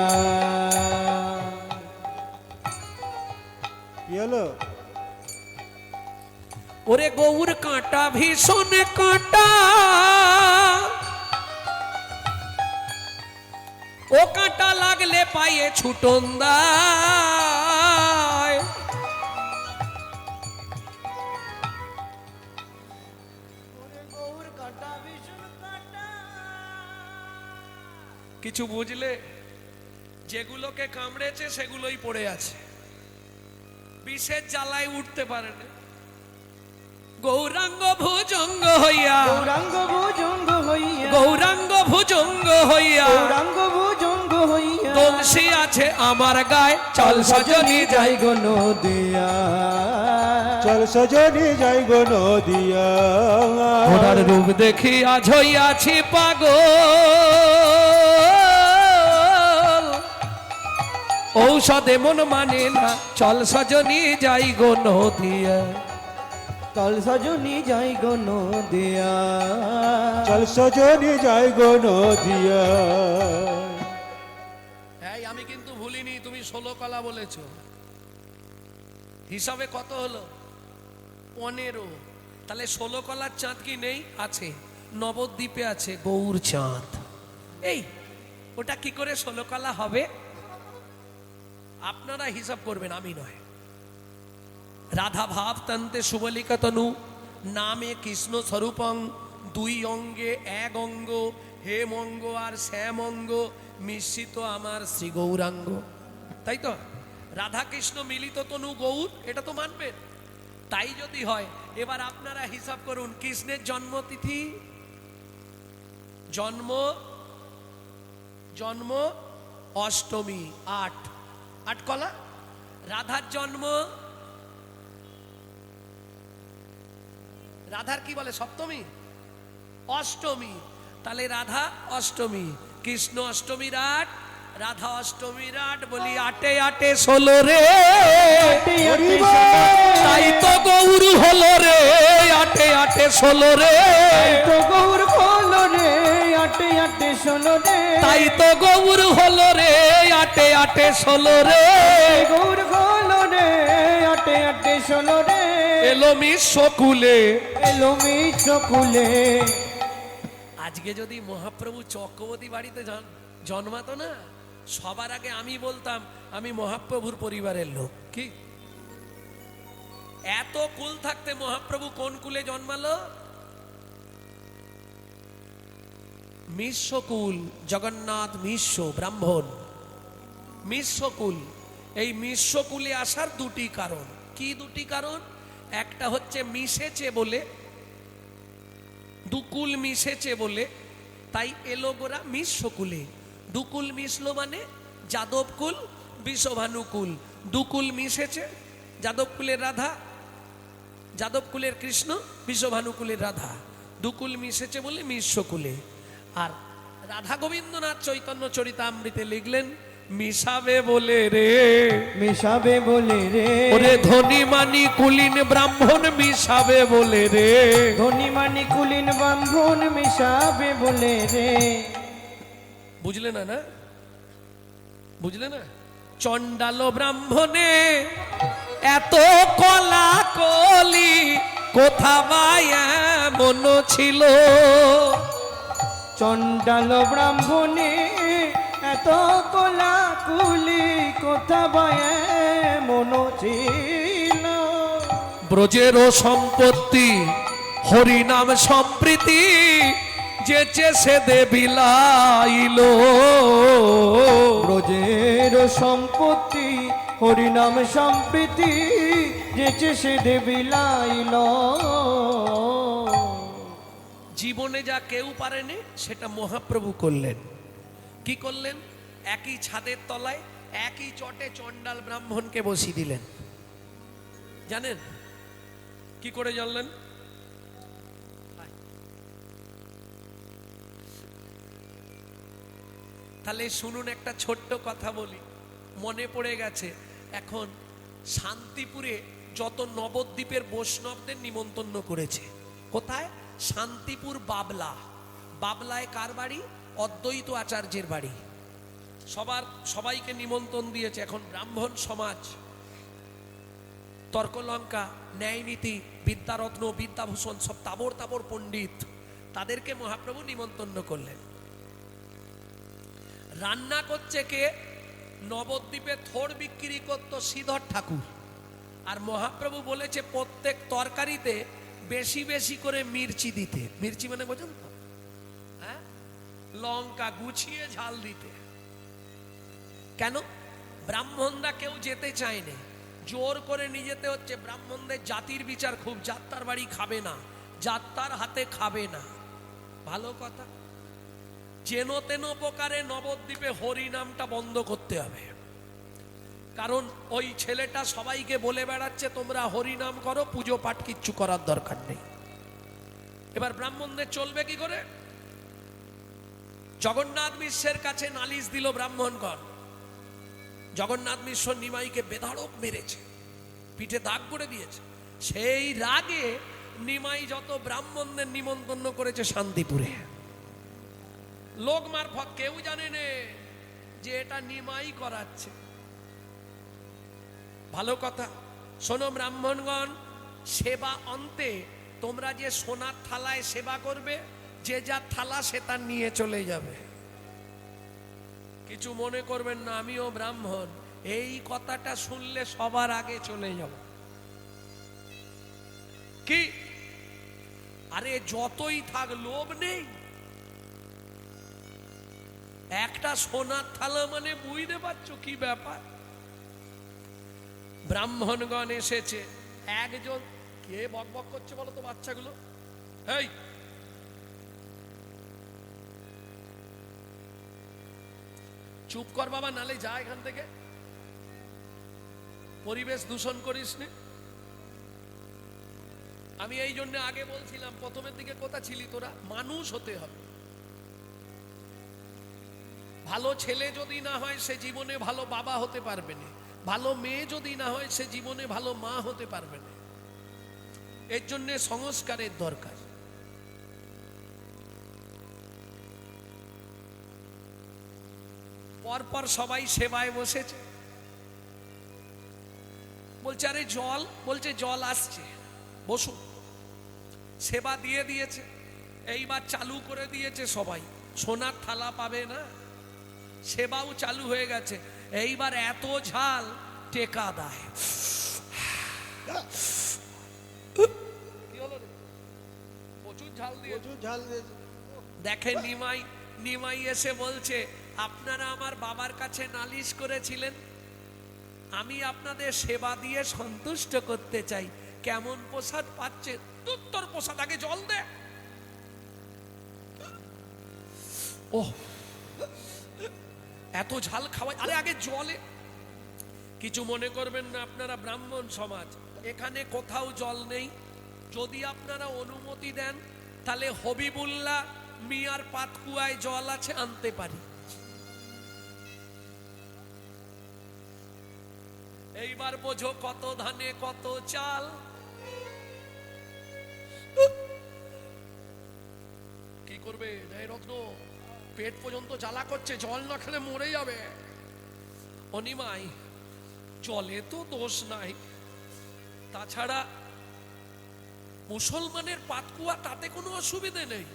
কি হলো? ওরে গৌর কাঁটা ভীষণ কাঁটা, ও কাঁটা লাগলে পায়ে ছুটন দেয়। কিছু বুঝলে? যেগুলোকে কামড়েছে সেগুলোই পড়ে আছে, বিষের জ্বালায় উঠতে পারে না। গৌরাঙ্গ ভুজঙ্গ হইয়া, গৌরাঙ্গ ভুজঙ্গ হইয়া, গৌরাঙ্গ ভুজঙ্গ হইয়া, গৌরাঙ্গ ভুজঙ্গ হইয়া তুলসী আছে আমার গায়ে, চল সজনী যাই গো নদিয়া চল সজনি যাই গো নদিয়া ঘোড়ার রূপ দেখি আজ হইয়াছি পাগল, ঔষধে মন মানে না, চল সজনী যাই গো নদিয়া। চল সজনী যাই গো নদিয়া চল সজনী যাই গো নদিয়া। এই আমি কিন্তু ভুলিনি, তুমি 16 কলা বলেছো, হিসাবে কত হলো? 15। তাহলে 16 কলার চাঁদ কি নেই? আছে, নবদ্বীপে আছে গৌর চাঁদ। এই ওটা কি করে 16 কলা হবে? আপনারা হিসাব করবেন, আমি নয়। রাধা ভাব তন্তে সুবলিকা তনু নামে কৃষ্ণ স্বরূপং, 2 অঙ্গে 1 অঙ্গ, হেম অঙ্গ আর শ্যাম অঙ্গ মিশ্রিত আমার শ্রী গৌরাঙ্গ। তাই তো, রাধা কৃষ্ণ মিলিত তনু গৌর, এটা তো মানবেন। তাই যদি হয়, এবার আপনারা হিসাব করুন, কৃষ্ণের জন্মতিথি, জন্ম অষ্টমী, 8 কলা। রাধার জন্ম, রাধার কি বলে সপ্তমী, অষ্টমী। তাহলে রাধা অষ্টমী, কৃষ্ণ অষ্টমীর 8, রাধা অষ্টমীর 8, বলি 8 8 16 রে। তাই তো গৌর হলো রে 8 8 16 রে। তো গৌর হলো রে 8 8 16 রে। তাই তো গৌর হলো রে 8 8 16 রে। গৌর হলো রে 8 8 16 রে। এলো মিশ্বকুলে, এলো মিশ্বকুলে। আজকে যদি মহাপ্রভু চক্রবর্তী বাড়িতে জন্মাতো না, সবার আগে আমি বলতাম আমি মহাপ্রভুর পরিবারের লোক। কি এত কুল থাকতে মহাপ্রভু কোন কুলে জন্মালো? মিশ্বকুল, জগন্নাথ মিশ্র ব্রাহ্মণ, মিশ্বকুল। এই মিশ্বকুলে আসার 2টি কারণ। কি 2টি কারণ? একটা হচ্ছে মিশেছে বলে, 2 কুল মিশেছে বলে, তাই এলো গোরা মিশ্বকুলে। 2 কুল মিশলো মানে যাদব কুল, বিষভানুকুল। 2 কুল মিশেছে, যাদব কুলের রাধা, যাদব কুলের কৃষ্ণ, বিষভানুকুলের রাধা। 2 কুল মিশেছে বলে মিশ্বকুলে। আর রাধা গোবিন্দনাথ চৈতন্য চরিতামৃতে লিখলেন, মিশাবে বলে রে, মিশাবে বলে রে। ওরে ধনী মানি কুলীন ব্রাহ্মণ মিশাবে বলে রে। ধনী মানি কুলীন ব্রাহ্মণ মিশাবে বলে রে। বুঝলে না? না বুঝলে না? চণ্ডাল ব্রাহ্মণে এত কলা কলি কোথা বা এমন ছিল। চণ্ডাল ব্রাহ্মণে এত কলা কুলি কোথা বায়ে মনো ছিল। ব্রজেরও সম্পত্তি হরিনাম সম্প্রীতি যেচে সে দেবিলাইল। ব্রজের সম্পত্তি হরিনাম সম্প্রীতি যেচে সে দেবিলাইল। জীবনে যা কেউ পারেনি সেটা মহাপ্রভু করলেন। কি করলেন? একই ছাদের তলায় একই চটে চণ্ডাল ব্রাহ্মণকে বসিয়ে দিলেন। জানেন কি করে জানলেন? তাহলে শুনুন, একটা ছোট্ট কথা বলি, মনে পড়ে গেছে। এখন শান্তিপুরে যত নবদ্বীপের বৈষ্ণবদের নিমন্ত্রণ করেছে। কোথায়? শান্তিপুর বাবলা। বাবলায় কার বাড়ি? অদ্বৈত আচার্যের বাড়ি। সবাইকে নিমন্ত্রণ দিয়েছে। এখন ব্রাহ্মণ সমাজ, তর্কলঙ্কা, ন্যায়নীতি, বিদ্যারত্ন, বিদ্যাভূষণ সব তাবর তাবর পণ্ডিত, তাদেরকে মহাপ্রভু নিমন্ত্রণ করলেন। রান্না করছে কে? নবদ্বীপে থোড় বিক্রি করতো শ্রীধর ঠাকুর। আর মহাপ্রভু বলেছে প্রত্যেক তরকারিতে বেশি বেশি করে মির্চি দিতে। মির্চি মানে বোঝেন তো? হ্যাঁ, লঙ্কা গুছিয়ে ঝাল দিতে। কেন? ব্রাহ্মণরা কেউ যেতে চায়নি, জোর করে নিয়ে যেতে হচ্ছে। ব্রাহ্মণদের জাতির বিচার খুব, যাত্রার বাড়ি খাবে না, যাত্রার হাতে খাবে না। ভালো কথা। যেন তেন প্রকারে নবদ্বীপে হরি নামটা বন্ধ করতে হবে। কারণ ওই ছেলেটা সবাইকে বলে বেড়াচ্ছে তোমরা হরি নাম করো, পুজো পাঠ কিচ্ছু করার দরকার নেই। এবার ব্রাহ্মণদের চলবে কি করে? জগন্নাথ মিশ্রের কাছে নালিশ দিল ব্রাহ্মণগণ। জগন্নাথ মিশ্র নিমাইকে বেধাড়ক মেরেছে, পিঠে দাগ করে দিয়েছে। সেই রাগে নিমাই যত ব্রাহ্মণদের নিমন্ত্রণ করেছে শান্তিপুরে, লোক মারফত, কেউ জানে না যে এটা নিমাই করাচ্ছে। ভালো কথা শোনো ব্রাহ্মণগণ, সেবা অন্তে তোমরা যে সোনার থালায় সেবা করবে, যে যার থালা সে তার নিয়ে চলে যাবে, কিছু মনে করবেন না, আমিও ব্রাহ্মণ, এই কথাটা শুনলে সবার আগে চলে যাব। কি আরে যতই থাক লোভ নেই, একটা সোনার থালা মানে বুঝতে পারছো কি ব্যাপার। ব্রাহ্মণগণ এসেছে, একজন কে বক বক করছে বলো তো বাচ্চাগুলো, এই চুপ কর বাবা, নালে যা এখান থেকে, পরিবেশ দূষণ করিস নে। আমি এই জন্য আগে বলছিলাম, প্রথমের দিকে কথা ছিলি তোরা, মানুষ হতে হবে। ভালো ছেলে যদি না হয় সে জীবনে ভালো বাবা হতে পারবে না, ভালো মেয়ে যদি না হয় সে জীবনে ভালো মা হতে পারবে না। এর জন্য সংস্কারের দরকার। পরপর সবাই সেবায় বসেছে, বলছে আরে জল, বলছে জল আসছে বসুন। সেবা দিয়ে দিয়েছে, এইবার চালু করে দিয়েছে সবাই, সোনার থালা পাবে না, সেবাও চালু হয়ে গেছে। এইবার এত ঝাল টেকা দেয়। কি হলো রে? প্রচুর ঝাল দিয়ে, প্রচুর ঝাল দিয়েছে। দেখে নিমাই এসে বলছে, আপনারা আমার বাবার কাছে নালিশ করেছিলেন, আমি আপনাদের সেবা দিয়ে সন্তুষ্ট করতে চাই, কেমন প্রসাদ পাচ্ছে? তোর প্রসাদ আগে জল দে। ও এত ঝাল খাওয়াই, আরে আগে জলে। কিছু মনে করবেন না, আপনারা ব্রাহ্মণ সমাজ, এখানে কোথাও জল নেই। যদি আপনারা অনুমতি দেন তাহলে হবিবুল্লাহ মিয়ার পাতকুয়ায় জল আছে, আনতে পারি। এইবার বোঝো কত ধানে কত চাল। কি করবে ন্যায় রত্ন, পেট পর্যন্ত জ্বালা করছে, জল না খেলে মরে যাবে। অনিমাই জলে তো দোষ নাই, তাছাড়া মুসলমানের পাতকুয়া, তাতে কোনো অসুবিধে নেই,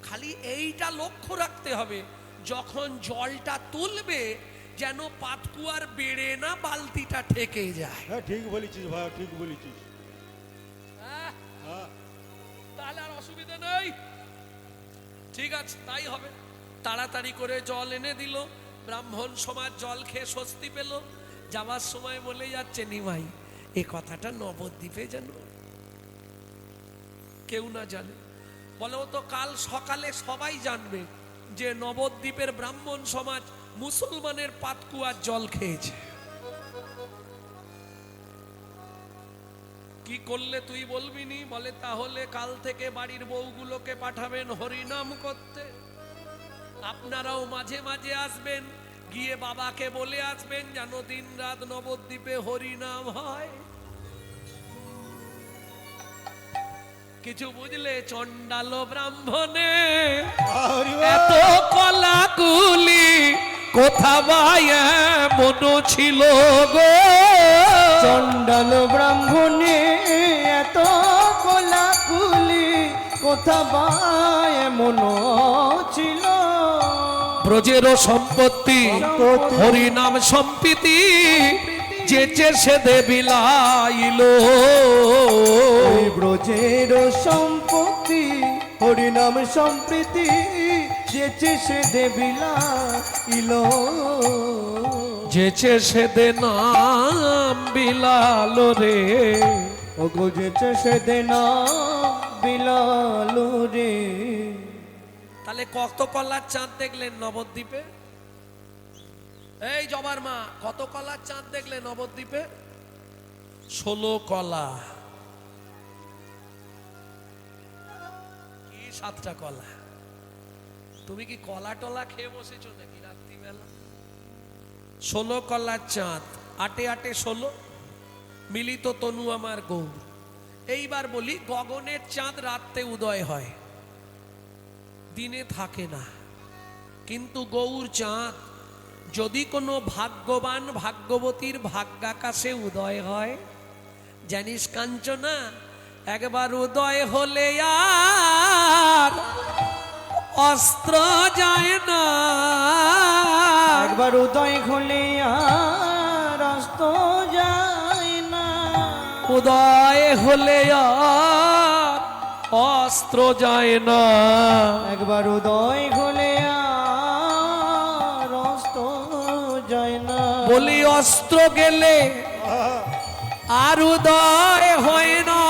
খালি এইটা লক্ষ্য রাখতে হবে যখন জলটা তুলবে যেন পাতকুয়ার বেড়ে না বালতিটা ঠেকে যায়। হ্যাঁ ঠিক বলেছিস ভাই, ঠিক বলেছিস। হ্যাঁ, হ্যাঁ তাহলে আর অসুবিধা নেই। ঠিক আছে, তাই হবে। তাড়াতাড়ি করে জল এনে দিল, ব্রাহ্মণ সমাজ জল খেয়ে স্বস্তি পেল। যাওয়ার সময় বলে যাচ্ছে, নিমাই এ কথাটা নবদ্বীপে যেন কেউ না জানে। বলে ও তো কাল সকালে সবাই জানবে যে নবদ্বীপের ব্রাহ্মণ সমাজ মুসলমানের পাতকুয়ার জল খেয়েছে। কি করলে তুই বলবি নি? বলে তাহলে কাল থেকে বাড়ির বউগুলোকে পাঠাবেন হরিনাম করতে, আপনারাও মাঝে মাঝে আসবেন, গিয়ে বাবাকে বলে আসবেন যেন দিন রাত নবদ্বীপে হরিনাম হয়। কিছু বুঝলে? চণ্ডাল ব্রাহ্মণে এত কলাকুলি কোথা বাই মন ছিল গো। চণ্ডাল ব্রাহ্মণে এত কোলাকুলি কোথা বায় মন ছিল। ব্রজের সম্পত্তি হরিনাম সম্প্রীতি যেচে সে দেবিলাইল। ওই ব্রজের সম্পত্তি হরিনাম সম্প্রীতি যেচে সে দেবিলাইল। যেচে সে দে নাম বিলাল রে। ওগো যেচে সে দে নাম বিলাল রে। তাহলে কত কলার চাঁদ দেখলেন নবদ্বীপে? এই জবার মা, কত কলার চাঁদ দেখলে নবদ্বীপে? 16 কলা। কি 7টা কলা? তুমি কি কলা টলা খেয়ে বসেছো নাকি রাত্রিবেলা? 16 কলার চাঁদ, 8 8 16 মিলিত তনু আমার গৌর। এইবার বলি, গগনের চাঁদ রাত্রে উদয় হয়, দিনে থাকে না। কিন্তু গৌর চাঁদ যদি কোনো ভাগ্যবান ভাগ্যবতীর ভাগ্যাকাশে উদয় হয়, জানিস কাঞ্চনা, একবার উদয় হলে আর অস্ত্র যায় না। একবার উদয় হলে আর অস্ত যায় না। উদয় হলে আর অস্ত্র যায় না। একবার উদয় হলে আর অস্ত যায় না। বলি অস্ত্র গেলে আর উদয় হয় না।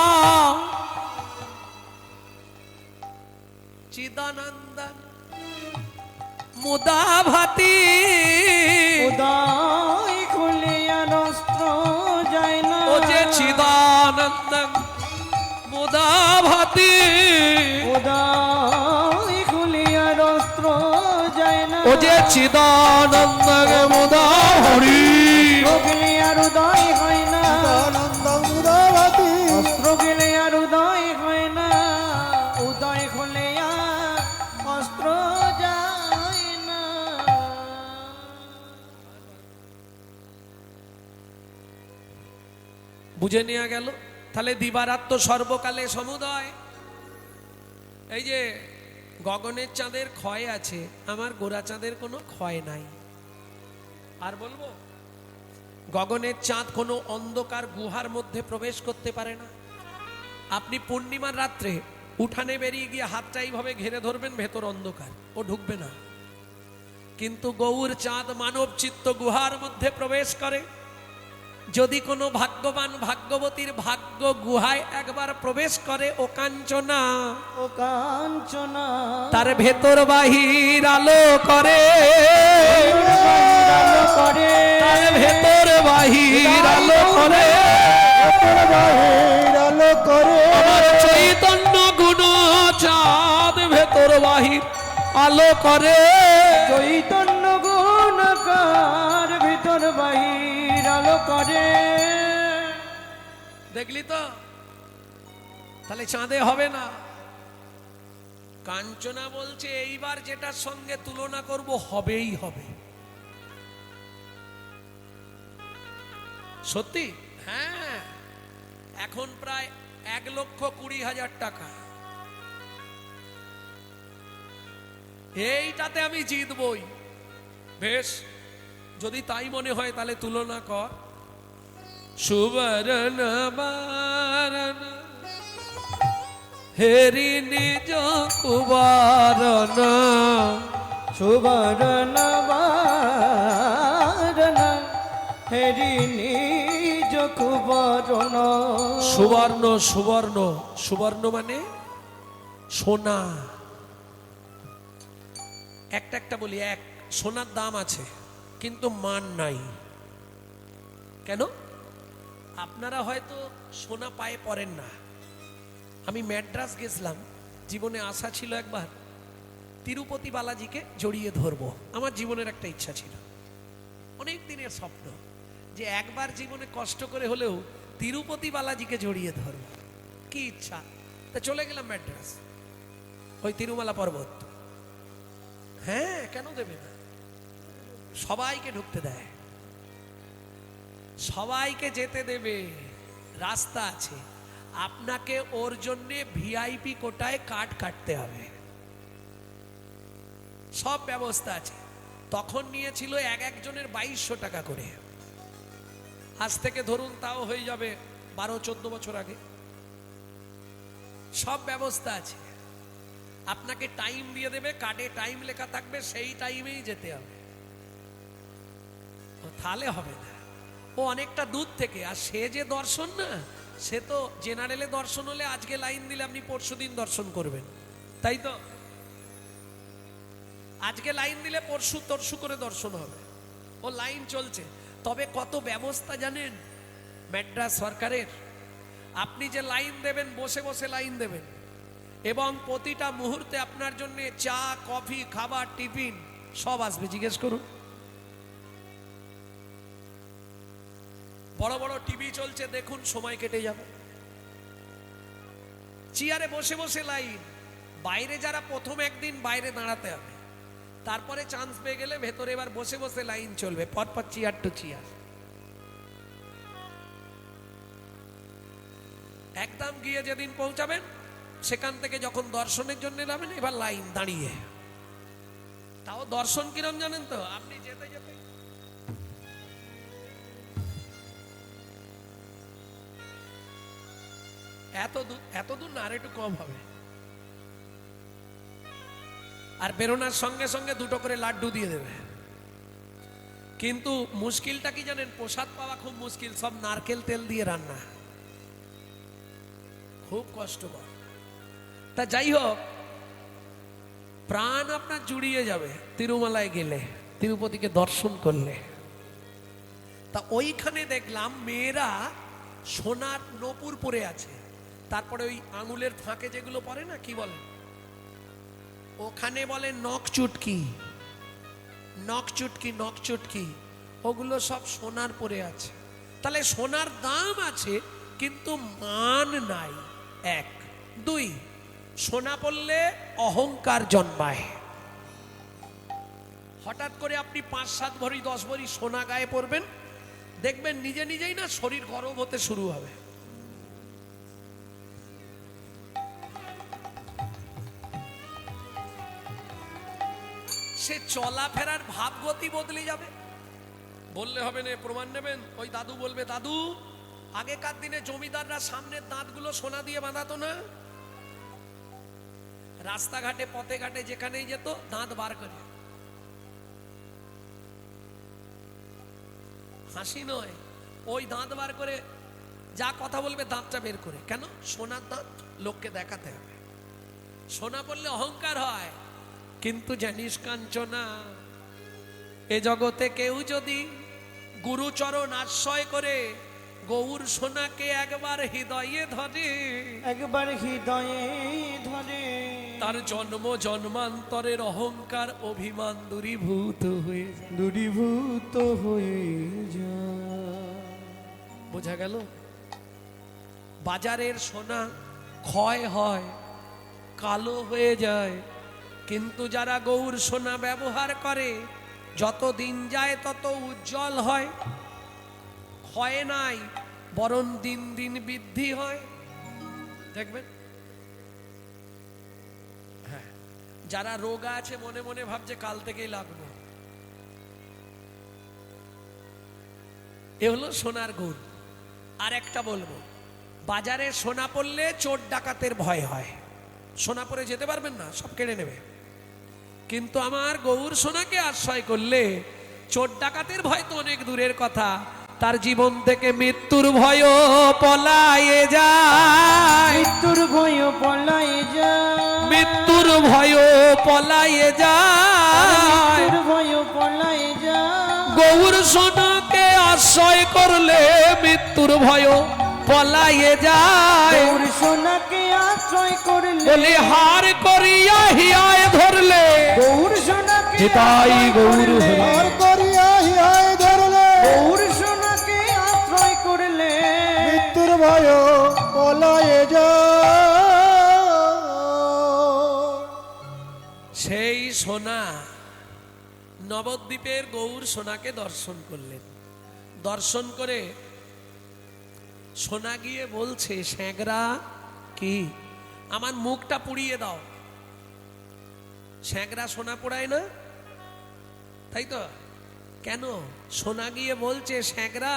চিদানন্দন মুদা ভাতি, উদয় হলে আর অস্ত্র যায় না। ও যে চিদানন্দন মুদা ভাতি, উদয় হলে আর অস্ত্র যায় না। ও যে চিদানন্দন মুদা হরি, গেলে আর উদয় হয় না। আনন্দ মুদাবাতি অস্ত্র গেলে আর উদয় হয় না। উদয় হলে আর অস্ত্র যায় না। বুঝে নেওয়া গেল। তাহলে দিবারাত্র সর্বকালে সমুদয়। এই যে গগনের চাঁদের ক্ষয় আছে, আমার গোরা চাঁদের কোনো ক্ষয় নাই। আর বলবো, গগনের চাঁদ কোনো অন্ধকার গুহার মধ্যে প্রবেশ করতে পারে না। আপনি পূর্ণিমার রাত্রে উঠানে বেরিয়ে গিয়ে হাতটা এইভাবে ঘিরে ধরবেন, ভেতর অন্ধকার, ও ঢুকবে না। কিন্তু গৌর চাঁদ মানব চিত্ত গুহার মধ্যে প্রবেশ করে। যদি কোনো ভাগ্যবান ভাগ্যবতীর ভাগ্য গুহায় একবার প্রবেশ করে, ও কাঞ্চনা, ও কাঞ্চনা, তার ভেতর বাহির আলো করে, আলো করে, তার ভেতর বাহির আলো করে। বাহির আলো করে আমার চৈতন্য গুণ চাঁদ ভেতর বাহির আলো করে। চৈতন্য গুণকার ভিতর বাহির আলো করে। দেখলি তো? তাহলে চাঁদে হবে না। কাঞ্চনা বলছে এইবার যেটার সঙ্গে তুলনা করব হবেই হবে। সত্যি? হ্যাঁ, এখন প্রায় 1,20,000 টাকা। এইটাতে আমি জিতবই। বেশ, যদি তাই মনে হয় তাহলে তুলনা কর। সুবর্ণ বারণ হেরি নিজ কুবারণ, সুবর্ণ বারণ হেরি নিজ কুবরণ। সুবর্ণ সুবর্ণ সুবর্ণ মানে সোনা। একটা একটা বলি, এক সোনার দাম আছে কিন্তু মান নাই। কেন? আপনারা হয়তো সোনা পায়ে পড়েন না। আমি ম্যাড্রাস গেছিলাম, জীবনে আশা ছিল একবার তিরুপতি বালাজিকে জড়িয়ে ধরবো। আমার জীবনের একটা ইচ্ছা ছিল, অনেক দিনের স্বপ্ন, যে একবার জীবনে কষ্ট করে হলেও তিরুপতি বালাজিকে জড়িয়ে ধরবো। কি ইচ্ছা! তা চলে গেলাম ম্যাড্রাস, ওই তিরুমালা পর্বত। হ্যাঁ, কেন দেবে না? সবাইকে ঢুকতে দেয়, সবাইকে যেতে দেবে, রাস্তা আছে। আপনাকে ওর জন্যে ভিআইপি কোটায় কার্ড কাটতে হবে, সব ব্যবস্থা আছে। তখন নিয়েছিল এক একজনের 2200 টাকা করে। আজ থেকে ধরুন তাও হয়ে যাবে 12-14 বছর আগে। সব ব্যবস্থা আছে। আপনাকে টাইম দিয়ে দেবে, কার্ডে টাইম লেখা থাকবে, সেই টাইমেই যেতে হবে। তাহলে হবে না, ও অনেকটা দূর থেকে। আর সে যে দর্শন না, সে তো জেনারেলে দর্শন হলে আজকে লাইন দিলে আপনি পরশুদিন দর্শন করবেন, তাই তো? আজকে লাইন দিলে পরশু তরশু করে দর্শন হবে। ও লাইন চলছে। তবে কত ব্যবস্থা জানেন ম্যাড্রাস সরকারের? আপনি যে লাইন দেবেন, বসে বসে লাইন দেবেন, এবং প্রতিটা মুহূর্তে আপনার জন্য চা, কফি, খাবার, টিফিন সব আসবে। জিজ্ঞেস করুন। বড় বড় টিভি চলছে, দেখুন, সময় কেটে যাবে। চেয়ারে বসে বসে লাইন। বাইরে যারা প্রথম একদিন বাইরে দাঁড়াতে হবে, তারপরে চান্স পেয়ে গেলে ভেতরে এবার বসে বসে লাইন চলবে, পরপর চেয়ার টু চেয়ার। একদম গিয়ে যেদিন পৌঁছাবেন সেখান থেকে যখন দর্শনের জন্য যাবেন এবার লাইন দাঁড়িয়ে। তাও দর্শন কিরম জানেন তো, আপনি যেতে যেতে এত দূর না, আর একটু কম হবে। আর বেরোনার সঙ্গে সঙ্গে দুটো করে লাড্ডু দিয়ে দেবে। কিন্তু মুশকিলটা কি জানেন, প্রসাদ পাওয়া খুব মুশকিল, সব নারকেল তেল দিয়ে রান্না, খুব কষ্টকর। তা যাই হোক, প্রাণ আপনার জুড়িয়ে যাবে তিরুমালায় গেলে, তিরুপতিকে দর্শন করলে। তা ওইখানে দেখলাম মেয়েরা সোনার নূপুর পরে আছে, তারপরে ওই আঙুলের ফাঁকে যেগুলো পরে না, কি বলে ওখানে বলে নখ চুটকি, নখ চুটকি, নখ চুটকি, ওগুলো সব সোনার পরে আছে। তাহলে সোনার দাম আছে কিন্তু মান নাই, এক। দুই, সোনা পড়লে অহংকার জন্মায়। হঠাৎ করে আপনি 5-7 ভরি 10 ভরি সোনা গায়ে পরবেন, দেখবেন নিজে নিজেই না শরীর গরম হতে শুরু হবে। সে চলাফেরার ভাবগতি বদলে যাবে। বললে হবে না, প্রমাণ নেবেন? ওই দাদু বলবে, দাদু আগেকার দিনে জমিদাররা সামনের দাঁতগুলো সোনা দিয়ে বাঁধাতো না, রাস্তাঘাটে পথে ঘাটে যেখানেই যেত দাঁত বার করে। হাসি নয়, ওই দাঁত বার করে যা কথা বলবে দাঁতটা বের করে। কেন? সোনার দাঁত, লোককে দেখাতে হবে। সোনা বললে অহংকার হয়। কিন্তু জানিস কাঞ্চনা, এ জগতে কেউ যদি গুরুচরণ আশ্রয় করে গৌর সোনাকে একবার হৃদয়ে ধরে, একবার হৃদয়ে ধরে, তার জন্ম জন্মান্তরের অহংকার অভিমান দূরীভূত হয়ে যায়, দূরীভূত হয়ে যায়। বোঝা গেল? বাজারের সোনা ক্ষয় হয়, কালো হয়ে যায়, কিন্তু যারা গৌর সোনা ব্যবহার করে যত দিন যায় তত উজ্জ্বল হয়, ক্ষয় নাই, বরং দিন দিন বৃদ্ধি হয়। দেখবেন, হ্যাঁ, যারা রোগা আছে মনে মনে ভাবছে কাল থেকেই লাগবে, এ হলো সোনার গুণ। আর একটা বলবো, বাজারে সোনা পড়লে চোর ডাকাতের ভয় হয়, সোনা পরে যেতে পারবেন না, সব কেড়ে নেবে। কিন্তু আমার গৌর সোনাকে আশ্রয় করলে চোর ডাকাতের ভয় তো অনেক দূরের কথা, তার জীবন থেকে মৃত্যুর ভয় পলায়ে যায়, মৃত্যুর ভয় পলায়ে যায়, মৃত্যুর ভয় পলায়ে যায়, মৃত্যুর ভয় পলায়ে যায়। গৌর সোনাকে আশ্রয় করলে মৃত্যুর ভয় পলায়ে যায়। গৌর সোনাকে আশ্রয় করলে, বলে হার করিয়া হিয়ায় ধরলে, গৌর সোনাকে হিতাই গৌর হরি। আর করিয়া হিয়ায় ধরলে, গৌর সোনাকে আশ্রয় করলে মৃত্যুর ভয় পলায়ে যায়। সেই সোনা নবদ্বীপের গৌর সোনাকে দর্শন করলেন। দর্শন করে সোনা গিয়ে বলছে, স্যাঁকরা কি আমার মুখটা পুড়িয়ে দাও। স্যাঁকরা সোনা পোড়ায় না, তাই তো? কেন? সোনা গিয়ে বলছে, স্যাঁকরা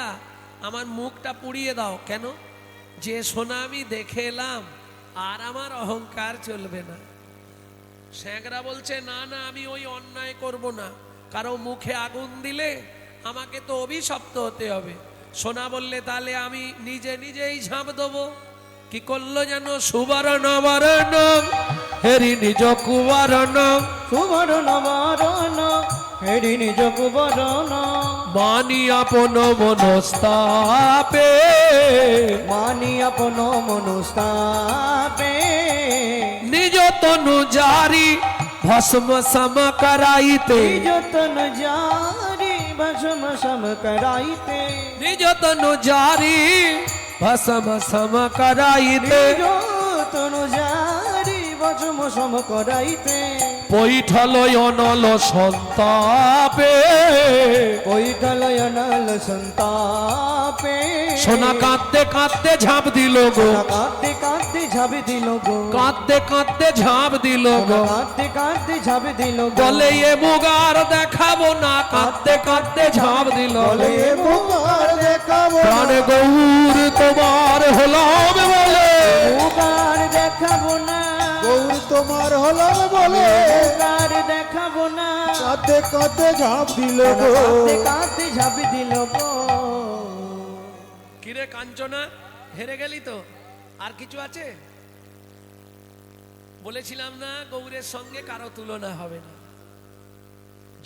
আমার মুখটা পুড়িয়ে দাও। কেন? যে সোনা আমি দেখে এলাম আর আমার অহংকার চলবে না। স্যাঁকরা বলছে, না না, আমি ওই অন্যায় করব না, কারো মুখে আগুন দিলে আমাকে তো অভিশপ্ত হতে হবে। সোনা বললে, তাহলে আমি নিজে নিজেই ঝাঁপ দেবো। কি করলো যেন? সুবর্ণ বরণ হেরি নিজ কুবরণ, সুবর্ণ বরণ হেরি নিজ কুবরণ, মানি আপন মনস্তাপে, মানি আপন মনুস্তাপে, নিজ তনু জারি ভস্ম সম করাইতে, যতন জারি ভস্ম সম করাইতে, নিজ তনু জারি ভস্ম সম করাইতে, যতন চম সম করাইতে পৈঠল অনল সন্তাপে বৈঠলয়নাল সন্তাপে সোনা কাঁদতে কাঁদতে ঝাঁপ দিল গো, কাঁদতে কাঁদতে ঝাঁপে দিল গো, কাঁদতে কাঁদতে ঝাঁপ দিল গো, কাঁদতে কাঁদতে ঝাঁপে দিল গো, বলে এ মুগার দেখাবো না, কাঁদতে কাঁদতে ঝাঁপ দিল বলে গো। এ মুখার দেখাবো না। প্রাণে গৌর তোমার হলাম বলে, মুখার দেখাবো না, গৌর তোমার হলাম বলে মুখার দেখাবো না, কাঁদতে কাঁদতে ঝাঁপ দিল গো। কাঁদতে কাঁদতে ঝাঁপে দিল গো। কিরে কাঞ্চনা, হেরে গেলি তো? আর কিছু আছে? বলেছিলাম না গৌরের সঙ্গে কারো তুলনা হবে না।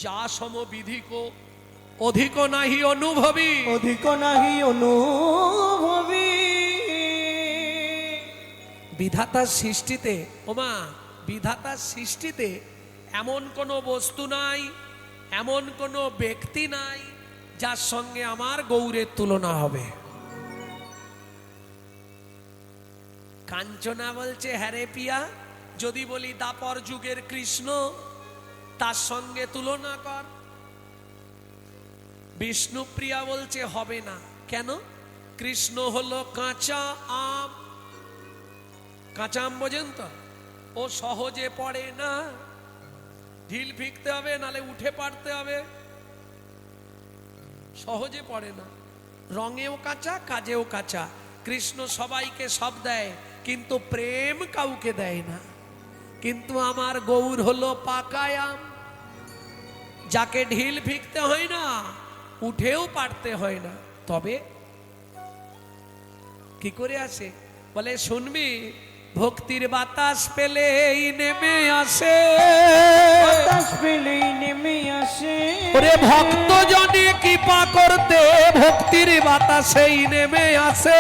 যা সম বিধিক অধিক নাহি অনুভবী, অধিক নাহি অনুভবী। বিধাতার সৃষ্টিতে, ওমা বিধাতার সৃষ্টিতে এমন কোনো বস্তু নাই, এমন কোনো ব্যক্তি নাই যার সঙ্গে আমার গৌরের তুলনা হবে। কাঞ্চনা বলছে হ্যারে পিয়া, যদি বলি দাপর যুগের কৃষ্ণ তার সঙ্গে তুলনা কর। বিষ্ণুপ্রিয়া বলছে হবে না। কেন? কৃষ্ণ হলো কাঁচা আম। কাঁচা আম বোঝেন তো? ও সহজে পড়ে না, ঢিল ফিকতে হবে, নালে উঠে পারতে হবে। সহজে পড়ে না, রঙেও কাঁচা, কাজেও কাঁচা। কৃষ্ণ সবাইকে সব দেয়, কিন্তু প্রেম কাউকে দেয় না। কিন্তু আমার গৌর হলো পাকা আম, যাকে ঢিল ফিকতে হয় না, উঠেও পারতে হয় না। তবে কি করে আসে? বলে শুনবি, ভক্তির বাতাস পেলেই নেমে আসে, বাতাস পেলেই নেমে আসে। ওরে ভক্ত জনে কৃপা করতে ভক্তির বাতাসেই নেমে আসে।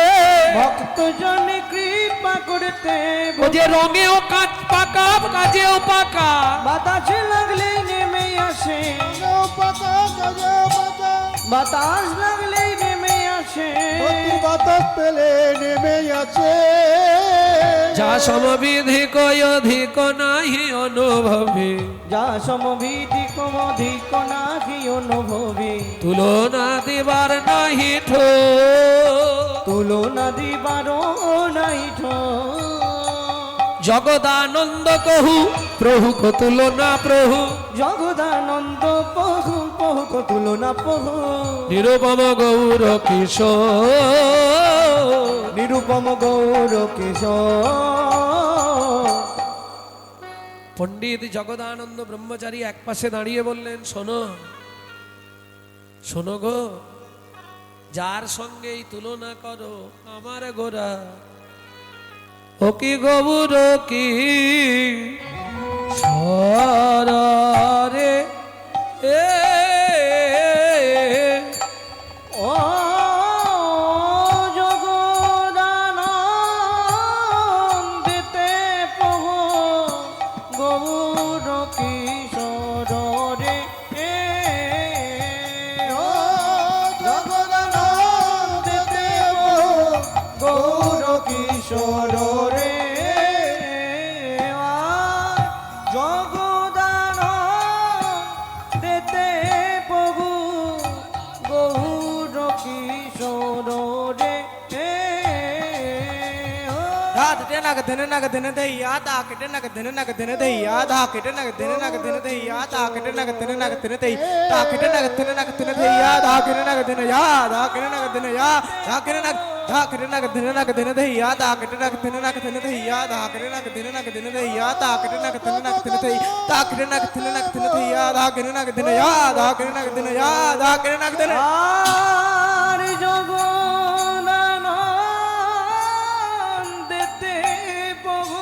ভক্ত জনে কৃপা করতে ও যে রঙেও কাজ পাকা, কাজেও পাকা। বাতাসে লাগলেই নেমে আসে, কাজেও পাকা, কাজেও পাকা। বাতাস লাগলেই নেমে আসে। ভক্তির বাতাস পেলে নেমে আছে। যা সমবিধি কয় অধিক নাহি অনুভবী, যা সমবিধি কমধিক নাহি অনুভবী। তুলনা দিবার নাহি ঠো, তুলনা দিবার নাই ঠো। জগদানন্দ কহু প্রভু কো তুলনা প্রভু, জগদানন্দ পহু পহু কো তুলনা পহু। নিরুপম গৌর কিশোর। নিরুপম গৌর কিশোর। পণ্ডিত জগদানন্দ ব্রহ্মচারী এক পাশে দাঁড়িয়ে বললেন, শোনো শোনো গো, যার সঙ্গেই তুলনা করো আমার গোরা, ও কি গৌর কি সরারে এ ও জগদানন্দিতে প্রভু গৌর কিশোর রে। ও জগদানন্দিতে গৌর কিশোর রে। জগদানন্দিতে প্রভু গৌর কিশোর রে। Raad tena ka tena na ka tena dei ya ta ka tena ka tena na ka tena dei ya ta ka tena ka tena na ka tena dei ya ta ka tena ka tena na ka tena dei ta ka tena ka tena na ka tena dei ya ta ka tena ka tena ya ta ka tena ka tena ya ta ka tena ta ka tena ka tena na ka tena dei ya ta ka tena ka tena na ka tena dei ya ta ka tena ka tena na ka tena dei ya ta ka tena ka tena na ka tena dei ta ka tena ka tena na ka tena dei ya ta ka tena ka tena ya ta ka tena ka tena ya ta ka tena ka tena আর জগদানন্দিতে প্রভু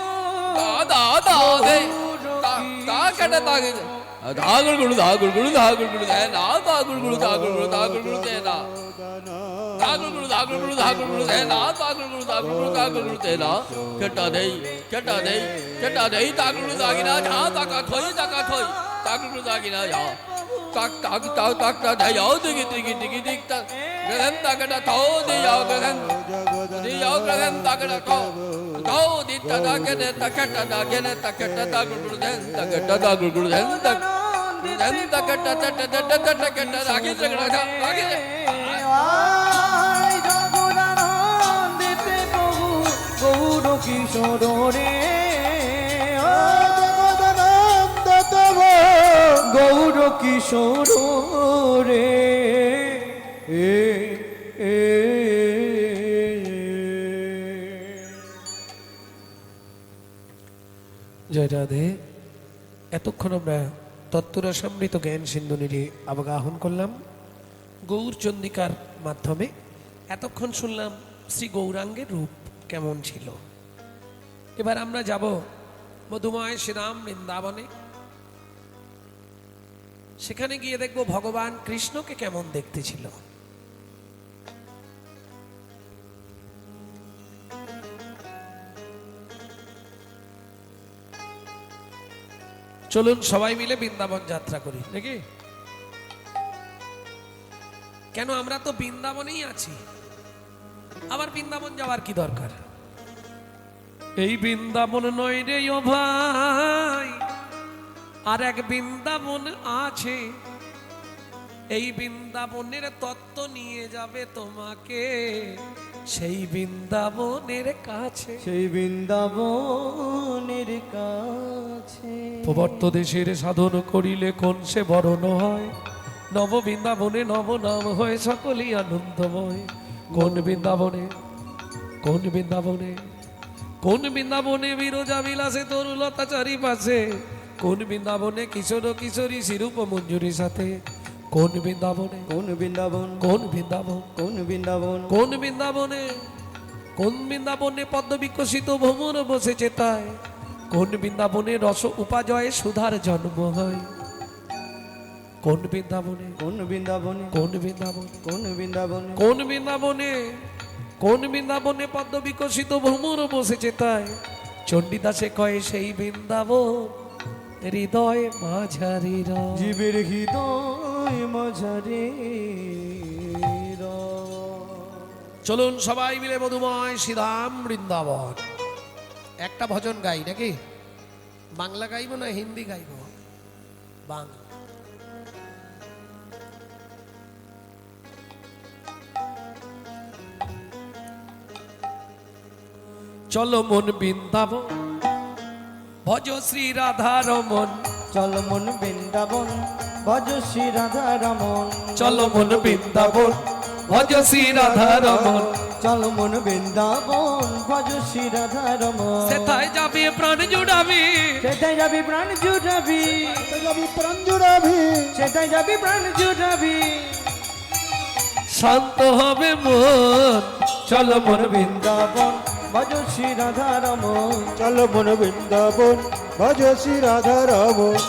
আয় জগদানন্দিতে প্রভু গৌর কিশোর রে জগদানন্দ দেব গৌর কিশোর রে জয় রাধে। এতক্ষণ আমরা তত্ত্বরসামৃত জ্ঞান সিন্ধুনিরে অবগাহন করলাম গৌর চন্দিকার মাধ্যমে। এতক্ষণ শুনলাম শ্রী গৌরাঙ্গের রূপ কেমন ছিল। এবার আমরা যাব মধুময় শ্রীরাম বৃন্দাবনে। সেখানে গিয়ে দেখব ভগবান কৃষ্ণকে কেমন দেখতে ছিল। চলুন সবাই মিলে বৃন্দাবন যাত্রা করি নাকি? কেন আমরা তো বৃন্দাবনেই আছি, আবার বৃন্দাবন যাওয়ার কি দরকার? এই বৃন্দাবন নয় রে ও ভাই, আর এক বৃন্দাবন আছে। এই বৃন্দাবনের তত্ত্ব নিয়ে যাবে তোমাকে সেই বৃন্দাবনের কাছে। সেই বৃন্দাবনের কাছে প্রবর্ত দেশের সাধন করিলে কোন সে বরণ হয়, নব বৃন্দাবনে নব নাম হয়ে সকলেই আনন্দময়। কোন বৃন্দাবনে, কোন বৃন্দাবনে, কোন বৃন্দাবনে বিরজা বিলাসে তরুলতা চারিপাশে, কোন বৃন্দাবনে কিশোর কিশোরী শিরূপ মঞ্জুরি সাথে, কোন বৃন্দাবনে, কোন বৃন্দাবন কোন বৃন্দাবন, কোন বৃন্দাবন কোন বৃন্দাবনে, কোন বৃন্দাবনে পদ্ম বিকশিত ভ্রমর বসেছে তাই, কোন বৃন্দাবনে রস উপাজয়ে সুধার জন্ম হয়। কোন বৃন্দাবনে, কোন বৃন্দাবন কোন বৃন্দাবন, কোন বৃন্দাবন কোন বৃন্দাবনে, কোন বৃন্দাবনে পদ্ম বিকশিত ভ্রমর বসেছে তাই, চণ্ডীদাসে কয়ে সেই বৃন্দাবন হৃদয় মাঝারি রয়। জীবের হৃদয় মাঝারে চলুন সবাই মিলে মধুময় শ্রীরাম বৃন্দাবন। একটা ভজন গাই নাকি? বাংলা গাইব না হিন্দি গাইব? বাংলা। চলো মন বৃন্দাবন, ভজ শ্রী রাধা রমন। চল মন বৃন্দাবন, ভজ শ্রী রাধা রমন। চলো মন বৃন্দাবন, ভজ শ্রী রাধা রমন। চল মন বৃন্দাবন, ভজ শ্রী রাধা রমন। সেথায় যাবে প্রাণ জুড়াবি, সেটাই যাবি প্রাণ জুড়াবি, যাবি প্রাণ জুড়াবি, সেটাই যাবি প্রাণ জুড়াবি। শান্ত হবে মন। চলো মন বৃন্দাবন, ভজ শ্রী রাধা রমন। চল মন বৃন্দাবন, ভজ শ্রী রাধা রমন।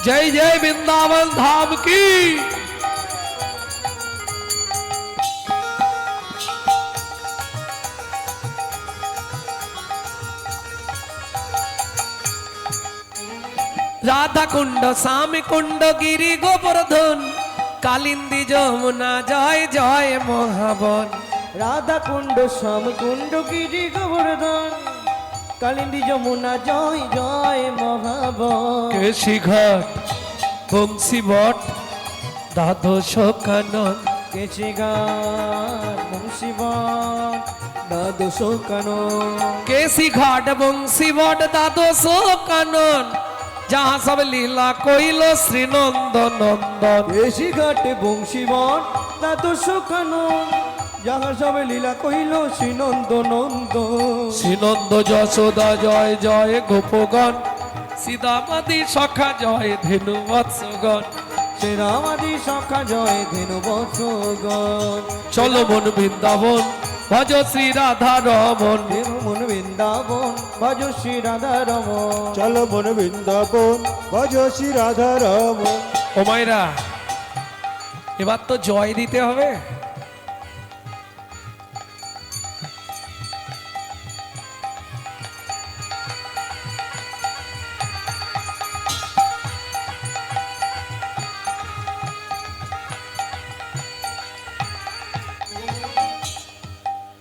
जय जय वृंदावन धाम की। राधा कुंड श्याम कुंड गिरी गोवर्धन, कालिंदी যমুনা জয় জয় মহাবন। রাধা কুণ্ড শ্যাম কুণ্ড গিরি গোবর্ধন, কালিন্দী যমুনা জয় জয় মহাবন। কেশি ঘাট বংশী বট দ্বাদশ কানন। কেশি ঘাট বংশীবন দ্বাদশ কানন। केसी घाट बंसी बट द्वादश कानन, जहाँ सब लीला कोइलो श्री नंद नंदन। কেশি ঘাটে বংশীবন দ্বাদশ কানন, যাহা সবে লীলা কহিল শ্রীনন্দ নন্দ। श्री नंद যশোদা জয় জয় গোপগণ, সীতামাদি সখা জয় ধেনু বৎসগণ। শ্রীরামাদি সখা জয় ধেনু বৎসগণ। চলো মন বৃন্দাবন, ভজ শ্রী রাধা রমন। দেব মন বৃন্দাবন, ভজ শ্রী রাধা রমন। চল মন বৃন্দাবন, ভজ শ্রী রাধা রমন। ও মায়েরা, এবার তো জয় দিতে হবে।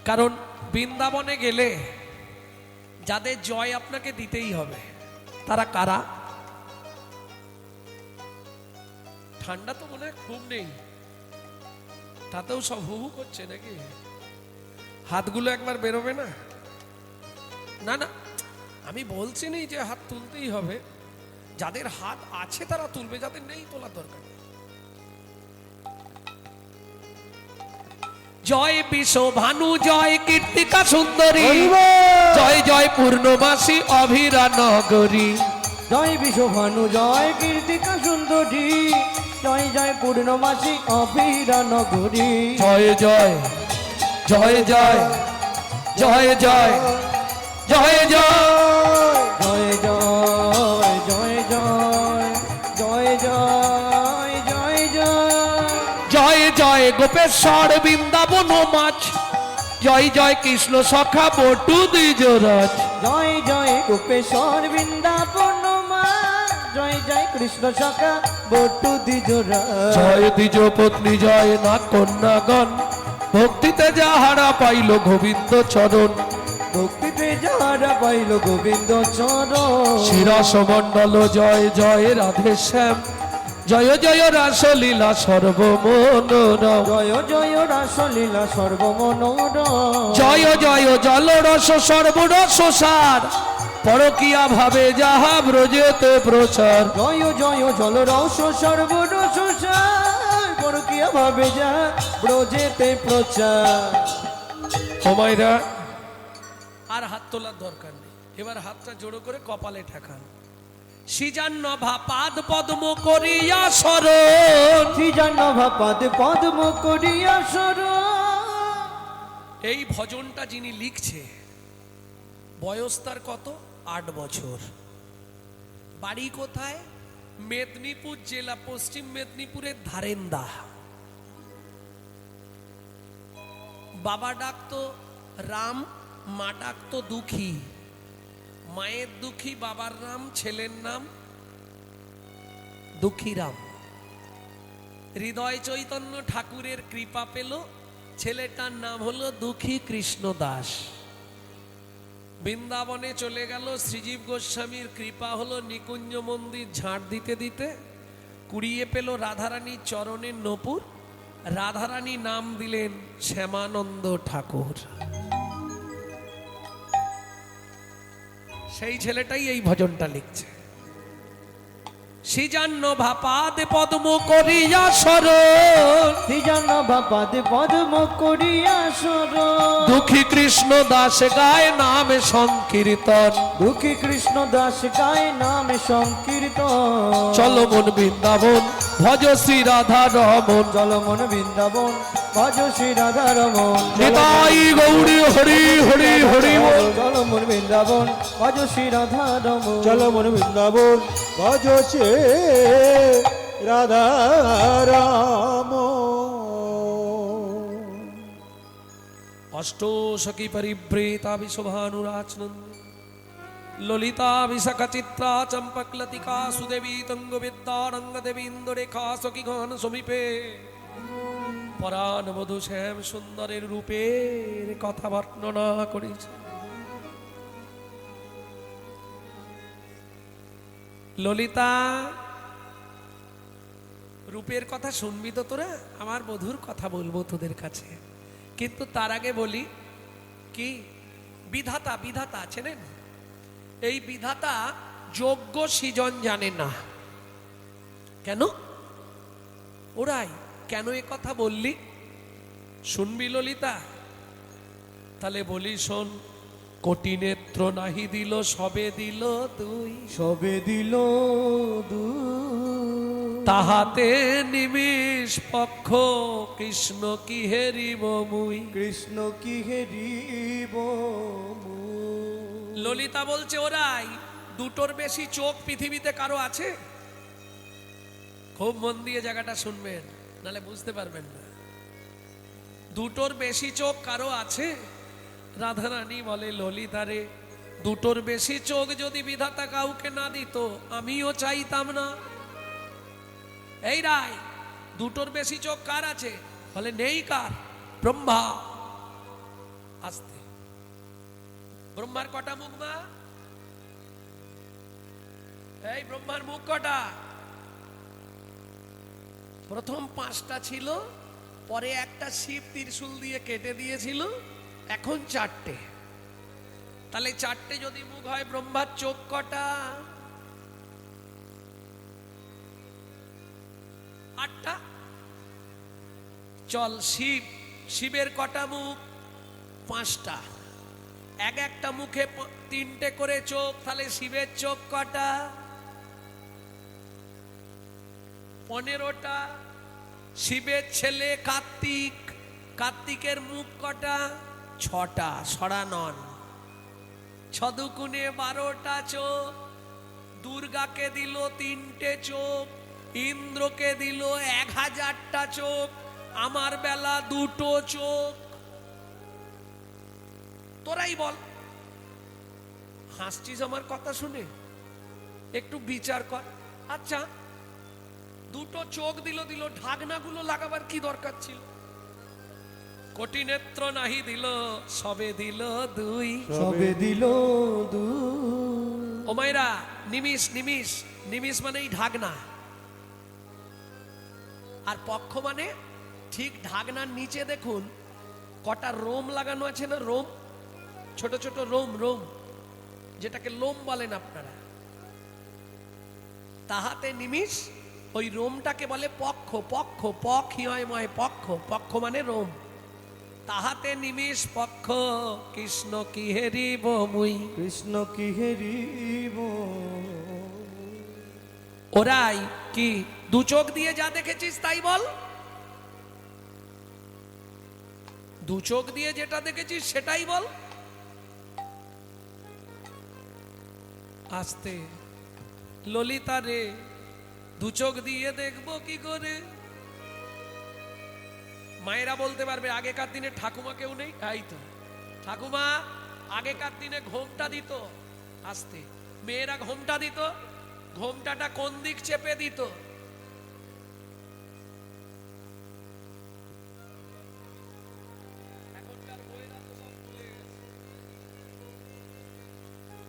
কারণ বৃন্দাবনে গেলে যাদের জয় আপনাকে দিতেই হবে তারা কারা? ঠান্ডা তো মনে হয় খুব নেই, তাতেও সব হু হু করছে নাকি? হাতগুলো একবার বেরোবে না? না না, আমি বলছি না যে হাত তুলতেই হবে, যাদের হাত আছে তারা তুলবে, যাদের নেই তোলার দরকার নেই। জয় বিশ্ব ভানু, জয় কীর্তিকা সুন্দরী, জয় জয় পূর্ণবাসী অভিরা নগরী। জয় বিশ্বভানু, জয় কীর্তিকা সুন্দরী, জয় জয় পূর্ণমাসী অভিরা নগরী। জয় জয় জয় জয় জয় জয় জয় জয় জয় জয় জয় জয় জয় জয় জয় জয় জয় জয় গোপেশ্বর বৃন্দাবন মাছ, জয় জয় কৃষ্ণ সখা বটু দ্বিজরাজ। জয় জয় গোপেশ্বর বৃন্দাবন মা, জয় জয় কৃষ্ণ সখা বটু দ্বিজরা। জয় দ্বিজ পত্নী, জয় না কন্যাগণ, ভক্তিতে যাহারা পাইল গোবিন্দ চরণ। ভক্তিতে যাহারা পাইল গোবিন্দ চরণ। শিরস মণ্ডল, জয় জয় রাধে শ্যাম, জয় জয় রাসলীলা সর্বমনোরম। জয় জয় রাসলীলা সর্বমনোরম। জয় জয় জলরস সর্বরস সার, পরকিয়া ভাবে যাহা ব্রজেতে প্রচার। জয় জয় জলরস সর্বরস সার, পরকীয়া ভাবে যা ব্রজেতে প্রচার। সময়রা আর হাত তোলার দরকার নেই, এবার হাতটা জোড়ো করে কপালে ঠেকান। সিজান্নভা পাদ পদ্ম করিয়া শরণ, শ্রীজাহ্নভা পাদ পদ্ম করিয়া শরণ। এই ভজনটা যিনি লিখছে বয়স তার কত? 8 বছর। বাড়ি কোথায়? মেদিনীপুর জেলা, পশ্চিম মেদিনীপুরের ধারেন্দা। বাবা ডাকতো রাম, মা ডাকতো দুঃখী। মায়ের দুঃখী, বাবার নাম, ছেলের নাম দুঃখীরাম। হৃদয় চৈতন্য ঠাকুরের কৃপা পেল, ছেলেটার নাম হলো দুঃখী কৃষ্ণ দাস। বৃন্দাবনে চলে গেল, শ্রীজীব গোস্বামীর কৃপা হলো, নিকুঞ্জ মন্দির ঝাড় দিতে দিতে কুড়িয়ে পেল রাধারানীর চরণের নপুর। রাধারানী নাম দিলেন শ্যামানন্দ ঠাকুর। সেই ছেলেটাই এই ভজনটা লিখছে। সিজান্নভা পাদ পদ্ম করিয়া শরণ, শ্রীজাহ্নভা পাদ পদ্ম করিয়া শরণ। দুঃখী কৃষ্ণ দাস গায় নামে সংকীর্তন। দুঃখী কৃষ্ণ দাস গায় নামে সংকীর্তন। চলো মন বৃন্দাবন, ভজ শ্রী রাধা রমন। জলমন বৃন্দাবন, ভজ শ্রী রাধা রমন। নিতাই গৌরী হরি হরি হরি বল। জলমন বৃন্দাবন, ভজ শ্রী রাধা রমন। চলো মন বৃন্দাবন, ভজ সে রাধা রাম। অষ্ট সখী পরিভ্রেতা বিশ্বভানুরাচনন্দ, ললিতা বিশাখা চিত্রা চম্পকলতিকা সুদেবী তঙ্গ বিদ্যা রঙ্গ দেবী ইন্দ্রেখা সখী ঘন সমীপে পরাণ বধূ শ্যাম সুন্দরের রূপের কথা বর্ণনা করেছে। ললিতা, রূপের কথা শুনবি তো তোরা? আমার বধূর কথা বলবো তোদের কাছে, কিন্তু তার আগে বলি কি, বিধাতা, বিধাতা চেনেন? এই বিধাতা যোগ্য সৃজন জানে না। কেন? ওরাই কেন এ কথা বললি শুনবি ললিতা? তাহলে বলি শোন। কোটি নেত্র নাহি দিল, সবে দিল তুই। সবে দিল তাহাতে নিমিষ পক্ষ, কৃষ্ণ কি হেরিব মুই। কৃষ্ণ কি হেরিব। ললিতা বলছে ওরাই, দুটোর বেশি চোখ পৃথিবীতে কারো আছে? খুব মন দিয়ে জায়গাটা শুনবেন, নালে বুঝতে পারবেন না। দুটোর বেশি চোখ কারো আছে? রাধারানী বলে ললিতারে, দুটোর বেশি চোখ যদি বিধাতা কাউকে না দিত আমিও চাইতাম না। এই রায়, দুটোর বেশি চোখ কার আছে? বলে নেই। কার? ব্রহ্মা। আস্তে। ব্রহ্মার কটা মুখ মা? এই ব্রহ্মার মুখ কটা? প্রথম 5টা ছিল, পরে একটা শিব ত্রিশূল দিয়ে কেটে দিয়েছিল, এখন 4টে। তাহলে 4টে যদি মুখ হয়, ব্রহ্মার চোখ কটা? 8টা। চল শিবের কটা মুখ? 5টা। একটা মুখে 3টে করে চোখ, তাহলে শিবের চোখ কটা? 15টা। শিবের ছেলে কার্তিকের মুখ কটা? 6টা, সরা নন। 6 দুগুণে 12টা চোখ। দুর্গাকে দিল 3টে চোখ, ইন্দ্রকে দিল 1000টা চোখ, আমার বেলা 2টো চোখ। তোরাই বল। হাসছিস আমার কথা শুনে? একটু বিচার কর। আচ্ছা, 2টো চোখ দিল, ঢাকনাগুলো লাগাবার কি দরকার ছিল? কোটি নেত্র নাহি দিল, সবে দিল 2। সবে দিল ও মায়েরা, নিমিষ মানে ঢাকনা, আর পক্ষ মানে ঠিক ঢাকনার নিচে দেখুন কটা রোম লাগানো আছে না? রোম, ছোট ছোট রোম, যেটাকে লোম বলেন আপনারা। তাহাতে নিমিষ, ওই রোমটাকে বলে পক্ষ। পক্ষ মানে রোম। তাহাতে নিমিষ পক্ষ, কৃষ্ণ কি হেরিব মুই। কৃষ্ণ কি হেরিব। ওরাই কি 2 চোখ দিয়ে যা দেখেছিস তাই বল। 2 চোখ দিয়ে যেটা দেখেছিস সেটাই বল। আস্তে। ললিতা রে, 2 চোখ দিয়ে দেখবো কি করে? মায়েরা বলতে পারবে, আগেকার দিনে ঠাকুমা কেউ নেই? এই তো ঠাকুমা আগেকার দিনে ঘোমটা দিত। আস্তে। মেয়েরা ঘোমটা দিত, ঘোমটাটা কোন দিক চেপে দিত?